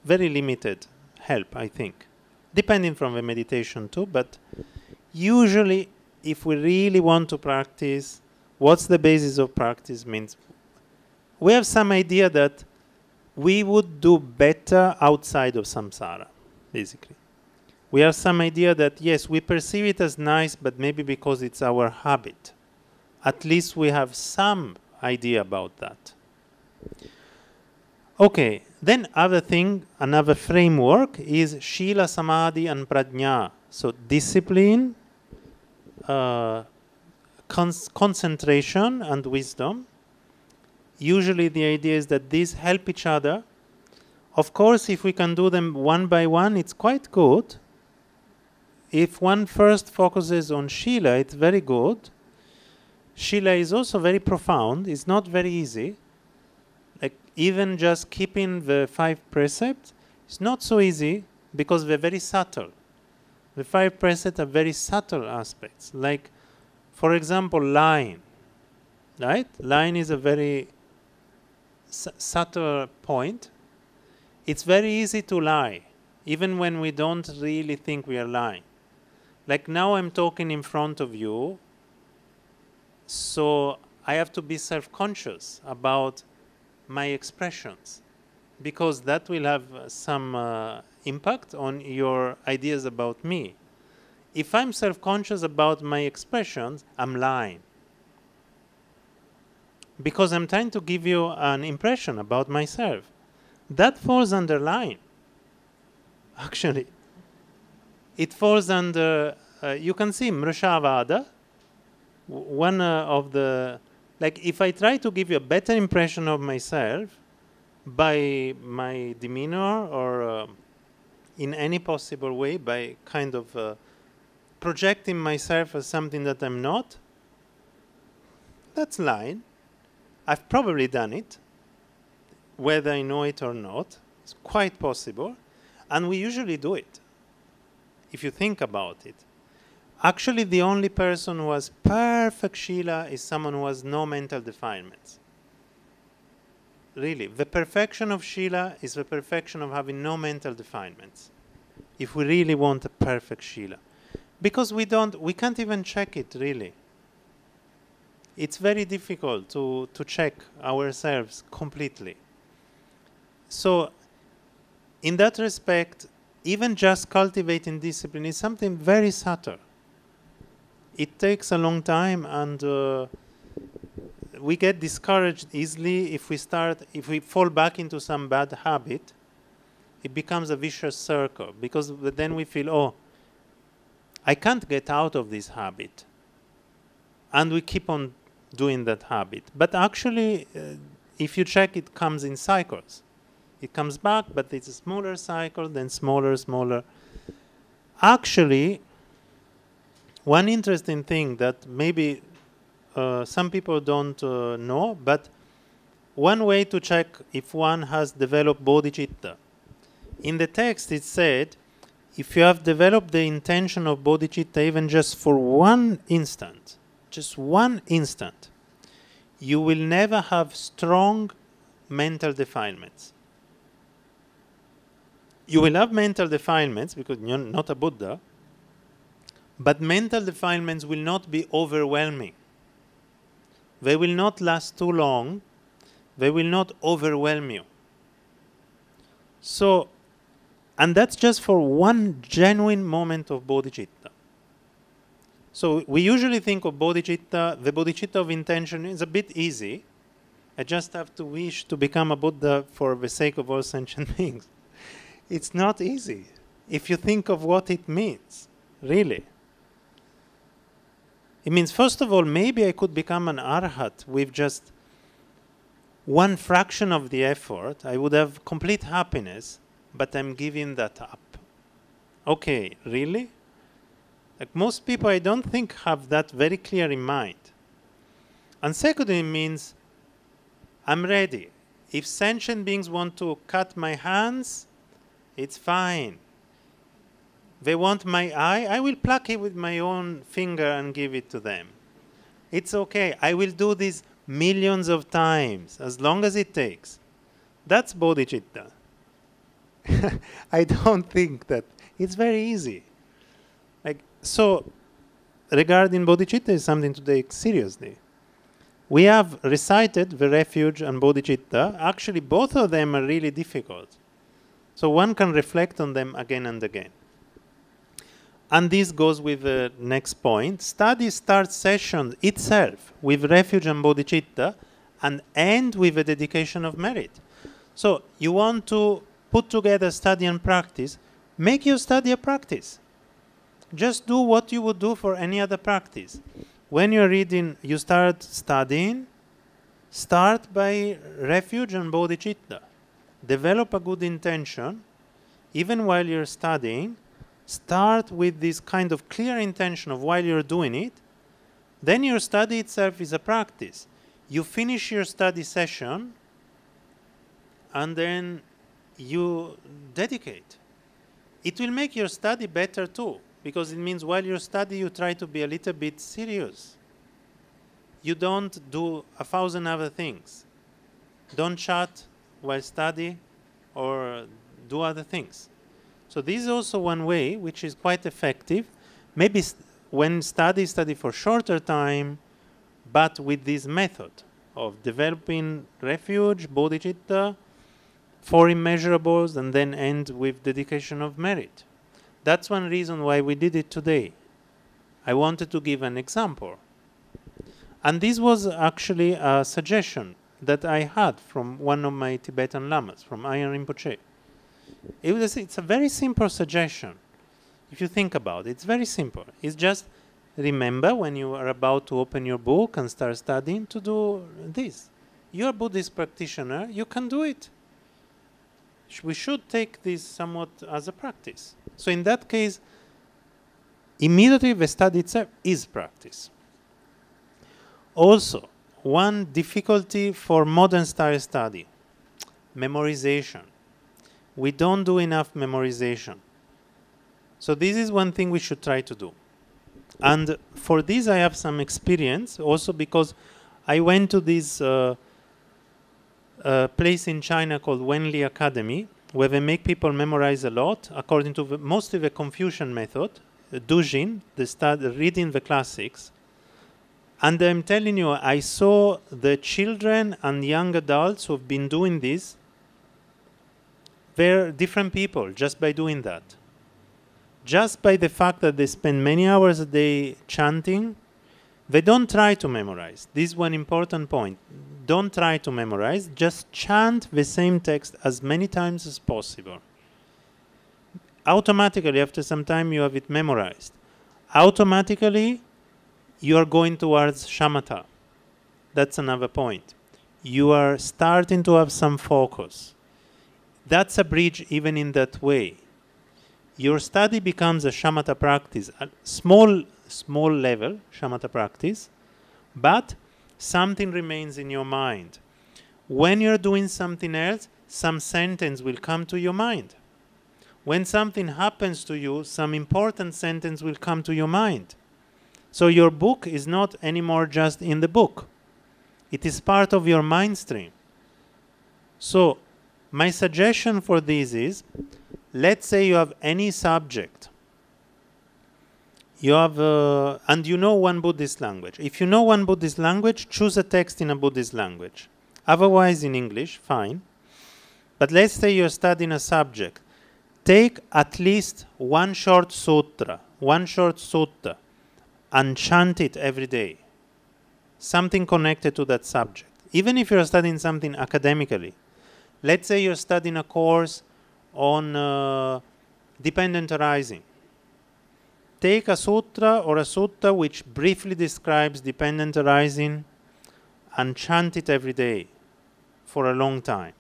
very limited help, I think. Depending from the meditation too, but usually, if we really want to practice, what's the basis of practice means? We have some idea that we would do better outside of samsara, basically. We have some idea that, yes, we perceive it as nice, but maybe because it's our habit. At least we have some idea about that. Okay, then another framework is Shila, Samadhi, and Prajna. So discipline, concentration, and wisdom. Usually the idea is that these help each other. Of course, if we can do them one by one, it's quite good. If one first focuses on Shila, it's very good. Shila is also very profound. It's not very easy. Like even just keeping the 5 precepts, it's not so easy because they're very subtle. The 5 precepts are very subtle aspects. Like, for example, lying. Right? Lying is a very subtle point. It's very easy to lie, even when we don't really think we are lying. Like now I'm talking in front of you, so I have to be self-conscious about my expressions, because that will have some impact on your ideas about me. If I'm self-conscious about my expressions, I'm lying. Because I'm trying to give you an impression about myself. That falls under lying. Actually, it falls under, you can see Mrishavada, one of the, like if I try to give you a better impression of myself by my demeanor or in any possible way, by kind of projecting myself as something that I'm not, that's lying. I've probably done it, whether I know it or not. It's quite possible. And we usually do it, if you think about it. Actually, the only person who has perfect Shila is someone who has no mental defilements. Really, the perfection of Shila is the perfection of having no mental defilements. If we really want a perfect Shila. Because we can't even check it, really. It's very difficult to check ourselves completely. So, in that respect, even just cultivating discipline is something very subtle. It takes a long time, and we get discouraged easily if we fall back into some bad habit. It becomes a vicious circle, because then we feel, oh, I can't get out of this habit. And we keep on doing that habit. But actually, if you check, it comes in cycles. It comes back, but it's a smaller cycle, then smaller, smaller. Actually, one interesting thing that maybe some people don't know, but one way to check if one has developed bodhicitta. In the text it said, if you have developed the intention of bodhicitta even just for one instant, you will never have strong mental defilements. You will have mental defilements because you're not a Buddha, but mental defilements will not be overwhelming. They will not last too long. They will not overwhelm you. So, and that's just for one genuine moment of bodhicitta. So we usually think of bodhicitta, the bodhicitta of intention is a bit easy. I just have to wish to become a Buddha for the sake of all sentient beings. It's not easy if you think of what it means, really. It means, first of all, maybe I could become an arhat with just one fraction of the effort. I would have complete happiness, but I'm giving that up. Okay, really? Like most people, I don't think have that very clear in mind. And secondly, it means I'm ready. If sentient beings want to cut my hands, it's fine. They want my eye, I will pluck it with my own finger and give it to them. It's okay. I will do this millions of times, as long as it takes. That's bodhicitta. I don't think that it's very easy. So, regarding bodhicitta is something to take seriously. We have recited the refuge and bodhicitta. Actually, both of them are really difficult. So one can reflect on them again and again. And this goes with the next point. Study starts session itself with refuge and bodhicitta and end with a dedication of merit. So you want to put together study and practice, make your study a practice. Just do what you would do for any other practice. When you're reading, you start studying, start by refuge and bodhicitta. Develop a good intention, even while you're studying. Start with this kind of clear intention of while you're doing it. Then your study itself is a practice. You finish your study session, and then you dedicate. It will make your study better too, because it means while you study, you try to be a little bit serious. You don't do 1,000 other things. Don't chat while study or do other things. So this is also one way which is quite effective, Maybe when study for shorter time, but with this method of developing refuge, bodhicitta, four immeasurables, and then end with dedication of merit. That's one reason why we did it today. I wanted to give an example. And this was actually a suggestion that I had from one of my Tibetan lamas, from Ayan Rinpoche. It's a very simple suggestion. If you think about it, it's very simple. It's just remember when you are about to open your book and start studying to do this. You're a Buddhist practitioner, you can do it. We should take this somewhat as a practice. So in that case, immediately the study itself is practice. Also, one difficulty for modern style study, memorization. We don't do enough memorization. So this is one thing we should try to do. And for this I have some experience also because I went to this place in China called Wenli Academy, where they make people memorize a lot according to mostly the Confucian method, Dujin, reading the classics. And I'm telling you, I saw the children and young adults who've been doing this. They're different people just by doing that. Just by the fact that they spend many hours a day chanting, they don't try to memorize. This is one important point. Don't try to memorize, just chant the same text as many times as possible. Automatically, after some time, you have it memorized. Automatically, you are going towards shamatha. That's another point. You are starting to have some focus. That's a bridge even in that way. Your study becomes a shamatha practice, a small level shamatha practice, but something remains in your mind. When you're doing something else, some sentence will come to your mind. When something happens to you, some important sentence will come to your mind. So your book is not anymore just in the book. It is part of your mind stream. So my suggestion for this is, let's say you have any subject. You have, and you know one Buddhist language. If you know one Buddhist language, choose a text in a Buddhist language. Otherwise in English, fine. But let's say you're studying a subject. Take at least one short sutta, and chant it every day. Something connected to that subject. Even if you're studying something academically. Let's say you're studying a course on dependent arising. Take a sutra or a sutta which briefly describes dependent arising and chant it every day for a long time.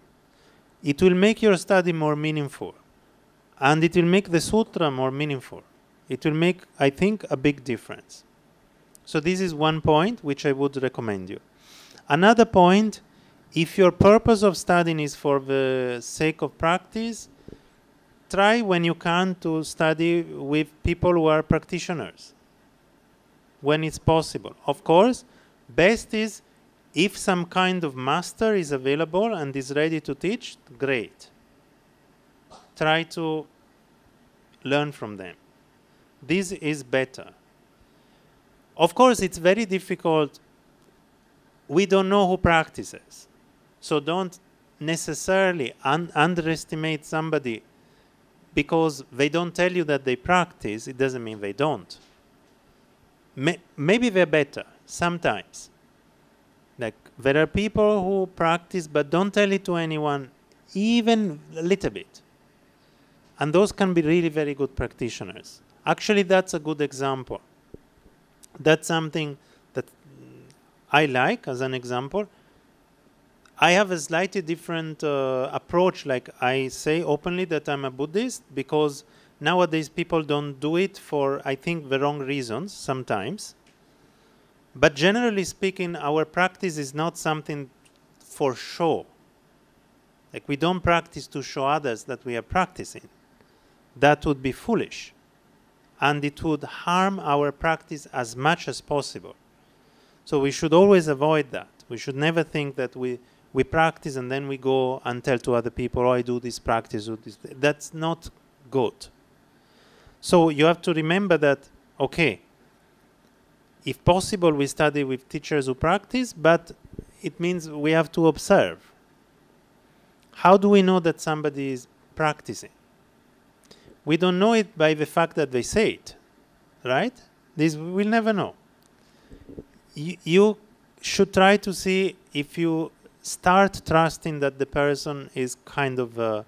It will make your study more meaningful, and it will make the sutra more meaningful. It will make, I think, a big difference. So this is one point which I would recommend you. Another point, if your purpose of studying is for the sake of practice, try when you can to study with people who are practitioners, when it's possible. Of course, best is if some kind of master is available and is ready to teach, great. Try to learn from them. This is better. Of course, it's very difficult. We don't know who practices. So don't necessarily underestimate somebody because they don't tell you that they practice. It doesn't mean they don't. Maybe they're better sometimes. Like there are people who practice but don't tell it to anyone, even a little bit. And those can be really very good practitioners. Actually, that's a good example. That's something that I like as an example. I have a slightly different approach. Like I say openly that I'm a Buddhist because nowadays people don't do it for, I think, the wrong reasons sometimes. But generally speaking, our practice is not something for show. Like we don't practice to show others that we are practicing. That would be foolish. And it would harm our practice as much as possible. So we should always avoid that. We should never think that we practice and then we go and tell to other people, oh, I do this practice. That's not good. So you have to remember that, okay, if possible, we study with teachers who practice, but it means we have to observe. How do we know that somebody is practicing? We don't know it by the fact that they say it, right? This we'll never know. You should try to see if you start trusting that the person is kind of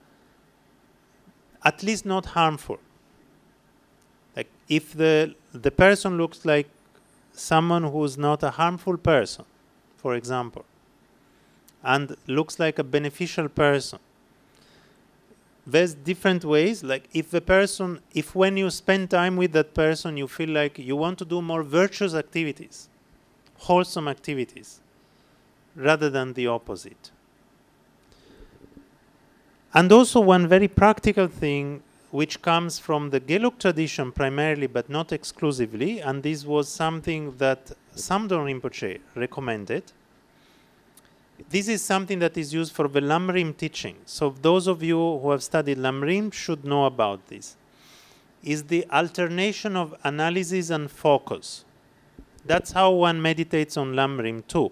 at least not harmful. Like if the person looks like someone who's not a harmful person, for example, and looks like a beneficial person, there's different ways. Like if when you spend time with that person, you feel like you want to do more virtuous activities, wholesome activities, rather than the opposite. And also one very practical thing which comes from the Gelug tradition primarily, but not exclusively, and this was something that Samdon Rinpoche recommended. This is something that is used for the Lamrim teaching. So those of you who have studied Lamrim should know about this. Is the alternation of analysis and focus. That's how one meditates on Lamrim too.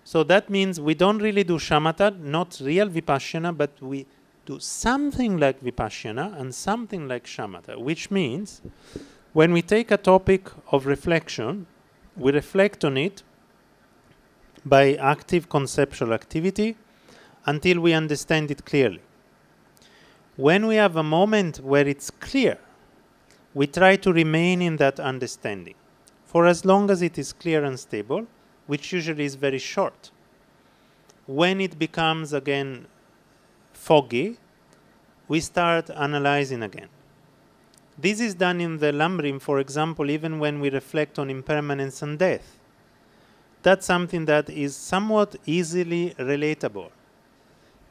So that means we don't really do shamatha, not real vipassana, but we do something like vipassana and something like shamatha, which means when we take a topic of reflection, we reflect on it by active conceptual activity until we understand it clearly. When we have a moment where it's clear, we try to remain in that understanding for as long as it is clear and stable, which usually is very short. When it becomes again foggy, we start analyzing again. This is done in the Lamrim, for example, even when we reflect on impermanence and death. That's something that is somewhat easily relatable.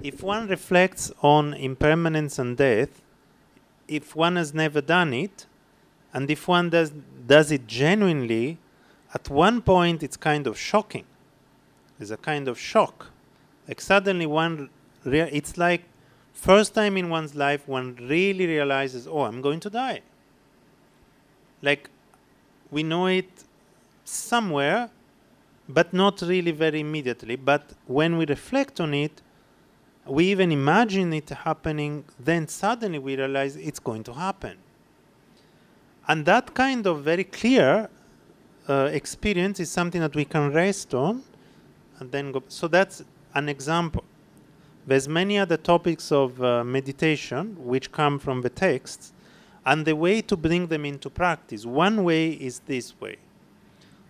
If one reflects on impermanence and death, if one has never done it, and if one does it genuinely, at one point it's kind of shocking. There's a kind of shock. Like suddenly it's like first time in one's life one really realizes, oh, I'm going to die. Like we know it somewhere, but not really very immediately. But when we reflect on it, we even imagine it happening, then suddenly we realize it's going to happen. And that kind of very clear experience is something that we can rest on and then go. So that's an example. There's many other topics of meditation which come from the texts, and the way to bring them into practice. One way is this way.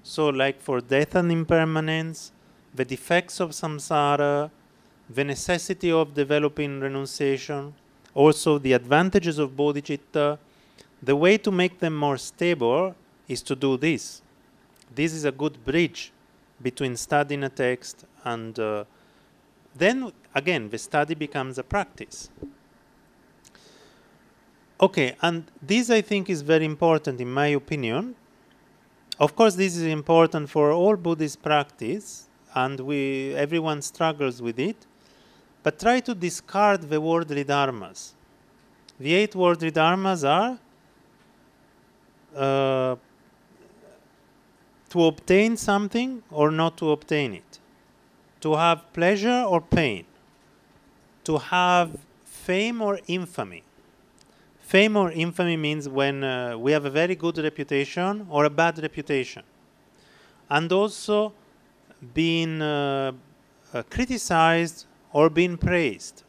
So like for death and impermanence, the defects of samsara, the necessity of developing renunciation, also the advantages of bodhicitta, the way to make them more stable is to do this. This is a good bridge between studying a text and then again the study becomes a practice. Okay, and this I think is very important in my opinion. Of course, this is important for all Buddhist practice, and everyone struggles with it. But try to discard the worldly dharmas. The 8 worldly dharmas are to obtain something or not to obtain it, to have pleasure or pain, to have fame or infamy. Fame or infamy means when we have a very good reputation or a bad reputation. And also being criticized or being praised.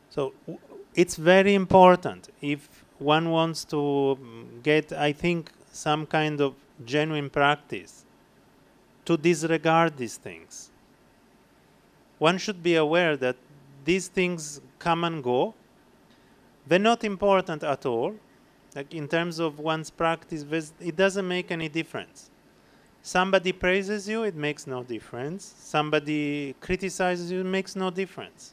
So it's very important if one wants to get, I think, some kind of genuine practice, to disregard these things. One should be aware that these things come and go. They're not important at all. Like in terms of one's practice, it doesn't make any difference. Somebody praises you, it makes no difference. Somebody criticizes you, it makes no difference.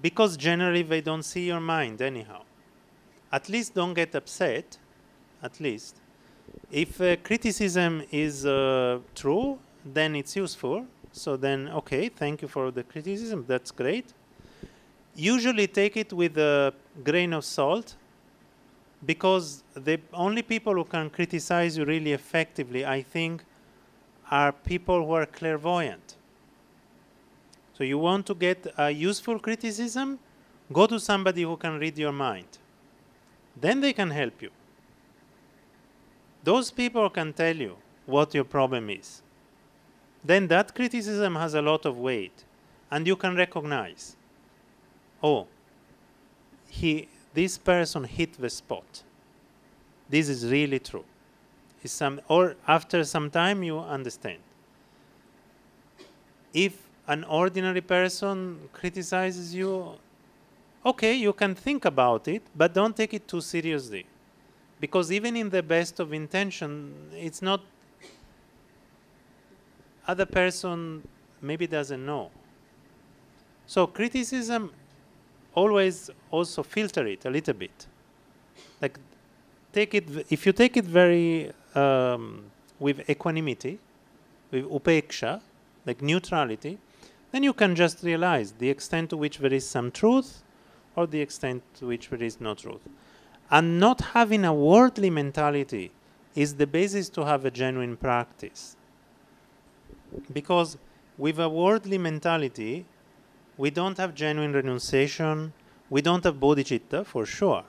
Because generally they don't see your mind anyhow. At least don't get upset, at least. If criticism is true, then it's useful. So then, okay, thank you for the criticism, that's great. Usually take it with a grain of salt, because the only people who can criticize you really effectively, I think, are people who are clairvoyant. So you want to get a useful criticism, go to somebody who can read your mind. Then they can help you. Those people can tell you what your problem is. Then that criticism has a lot of weight, and you can recognize, oh, this person hit the spot. This is really true. Or after some time you understand. If an ordinary person criticizes you, okay, you can think about it, but don't take it too seriously. Because even in the best of intention, it's not, other person maybe doesn't know. So criticism, always also filter it a little bit. Like, if you take it very with equanimity, with upeksha, like neutrality, then you can just realize the extent to which there is some truth or the extent to which there is no truth. And not having a worldly mentality is the basis to have a genuine practice. Because with a worldly mentality, we don't have genuine renunciation, we don't have bodhicitta for sure.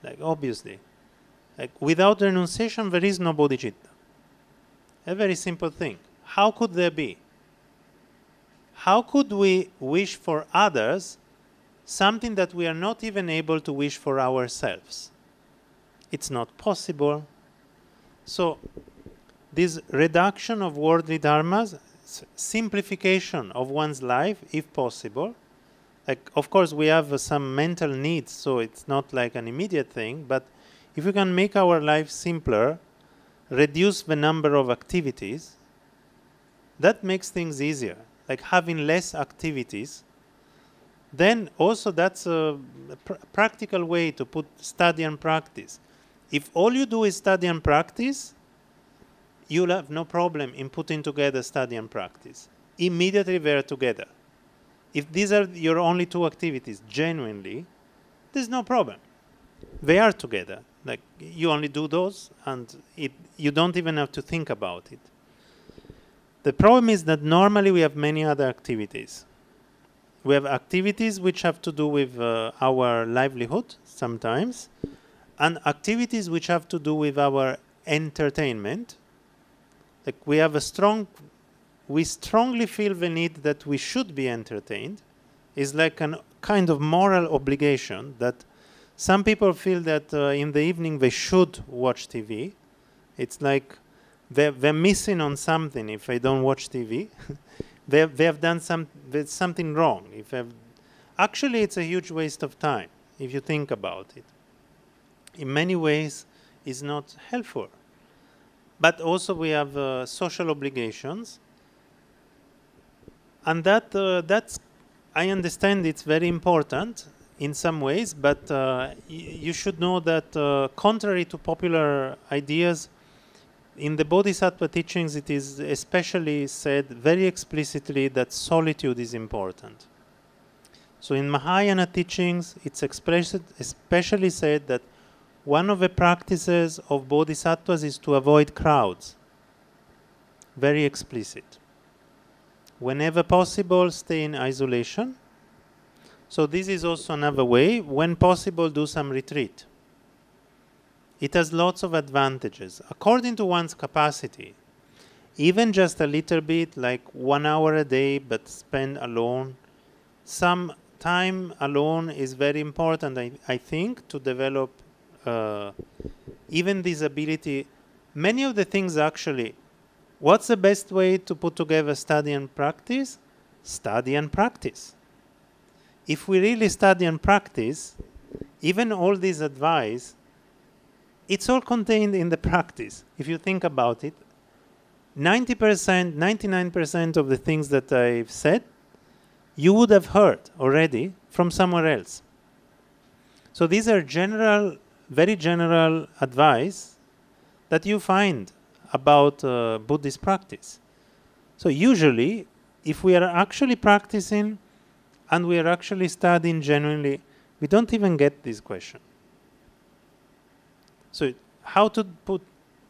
Like, obviously. Like, without renunciation, there is no bodhicitta. A very simple thing. How could there be? How could we wish for others something that we are not even able to wish for ourselves? It's not possible. So, this reduction of worldly dharmas, simplification of one's life, if possible. Like, of course, we have some mental needs, so it's not like an immediate thing, but if we can make our life simpler, reduce the number of activities, that makes things easier. Like having less activities, then also that's a practical way to put study and practice. If all you do is study and practice, you'll have no problem in putting together study and practice. Immediately they're together. If these are your only two activities, genuinely, there's no problem. They are together. Like, you only do those, and you don't even have to think about it. The problem is that normally we have many other activities. We have activities which have to do with our livelihood, sometimes, and activities which have to do with our entertainment. Like, we strongly feel the need that we should be entertained. It's like a kind of moral obligation that some people feel that in the evening they should watch TV. It's like they're missing on something if they don't watch TV. they have done something wrong. Actually, it's a huge waste of time if you think about it. In many ways, it's not helpful. But also we have social obligations. And that's, I understand it's very important in some ways, but you should know that contrary to popular ideas, in the Bodhisattva teachings it is especially said very explicitly that solitude is important. So in Mahayana teachings, it's especially said that one of the practices of bodhisattvas is to avoid crowds. Very explicit. Whenever possible, stay in isolation. So this is also another way. When possible, do some retreat. It has lots of advantages. According to one's capacity, even just a little bit, like 1 hour a day, but spend alone. Some time alone is very important, I think, to develop even this ability. Many of the things actually, what's the best way to put together study and practice? Study and practice. If we really study and practice, even all this advice, it's all contained in the practice. If you think about it, 90%, 99% of the things that I've said, you would have heard already from somewhere else. So these are general, very general advice that you find about Buddhist practice. So usually, if we are actually practicing and we are actually studying genuinely, we don't even get this question. So how to put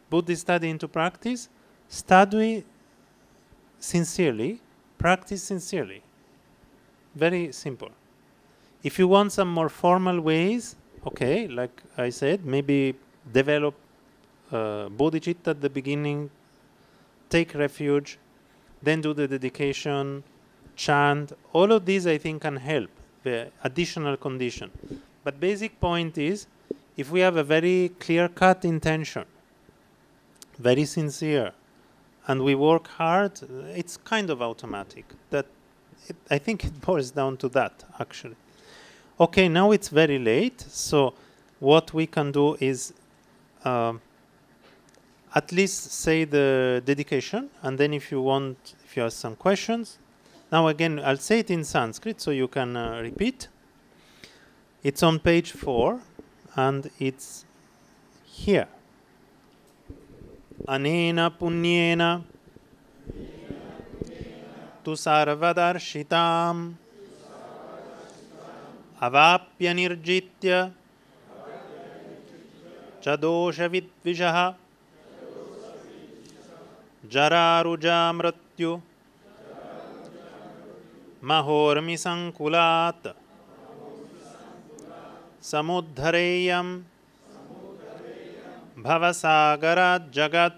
Buddhist study into practice? Study sincerely, practice sincerely. Very simple. If you want some more formal ways, okay, like I said, maybe develop bodhicitta at the beginning, take refuge, then do the dedication, chant. All of these I think can help, the additional condition. But basic point is, if we have a very clear-cut intention, very sincere, and we work hard, it's kind of automatic. I think it boils down to that, actually. Okay, now it's very late, so what we can do is at least say the dedication, and then if you have some questions. Now again, I'll say it in Sanskrit so you can repeat. It's on page 4, and it's here. Anena punyena tu sarvadarshitam avapya nirjitya chadosha vidvishaha jararuja mrityu mahormi sankulat samudhareyam bhavasagarat jagat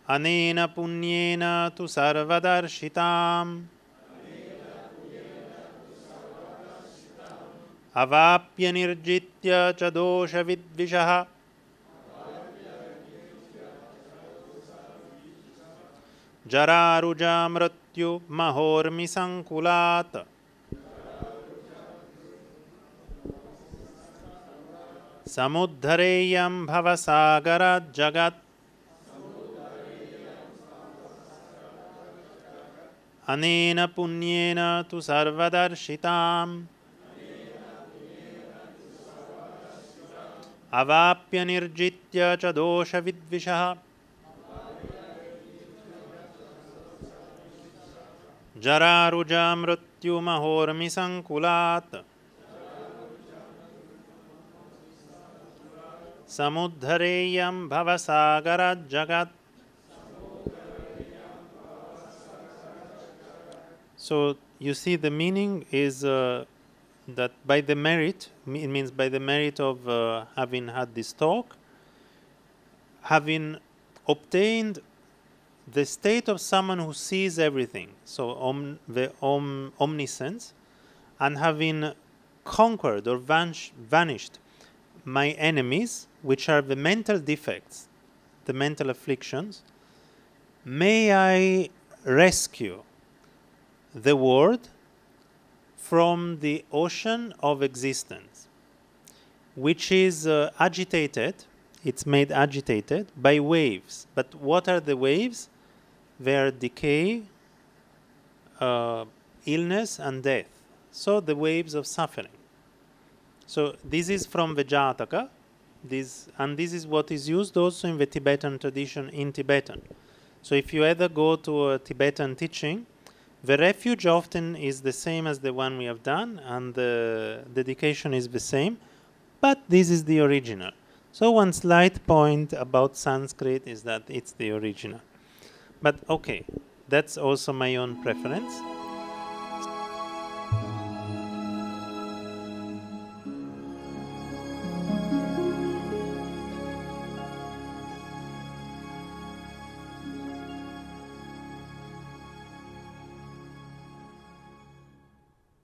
anena punyena tu sarvadarshitam avapya nirjitya chadosha vidvishaha jararuja mrityu mahormi sankulat samudhareyam bhavasagarat jagat anena punyena tu sarvadarshitam avapya nirjitya chadosha vidvishaha jararuja mrityu mahormi sankulat samudhareyam bhavasagarat jagat. So you see the meaning is that by the merit, it means by the merit of having had this talk, having obtained the state of someone who sees everything, so the omniscience, and having conquered or vanished my enemies, which are the mental defects, the mental afflictions, may I rescue the world from the ocean of existence, which is agitated, it's made agitated by waves. But what are the waves? They are decay, illness, and death. So the waves of suffering. So this is from the Jataka, and this is what is used also in the Tibetan tradition in Tibetan. So if you ever go to a Tibetan teaching, the refuge often is the same as the one we have done, and the dedication is the same, but this is the original. So one slight point about Sanskrit is that it's the original. But okay, that's also my own preference.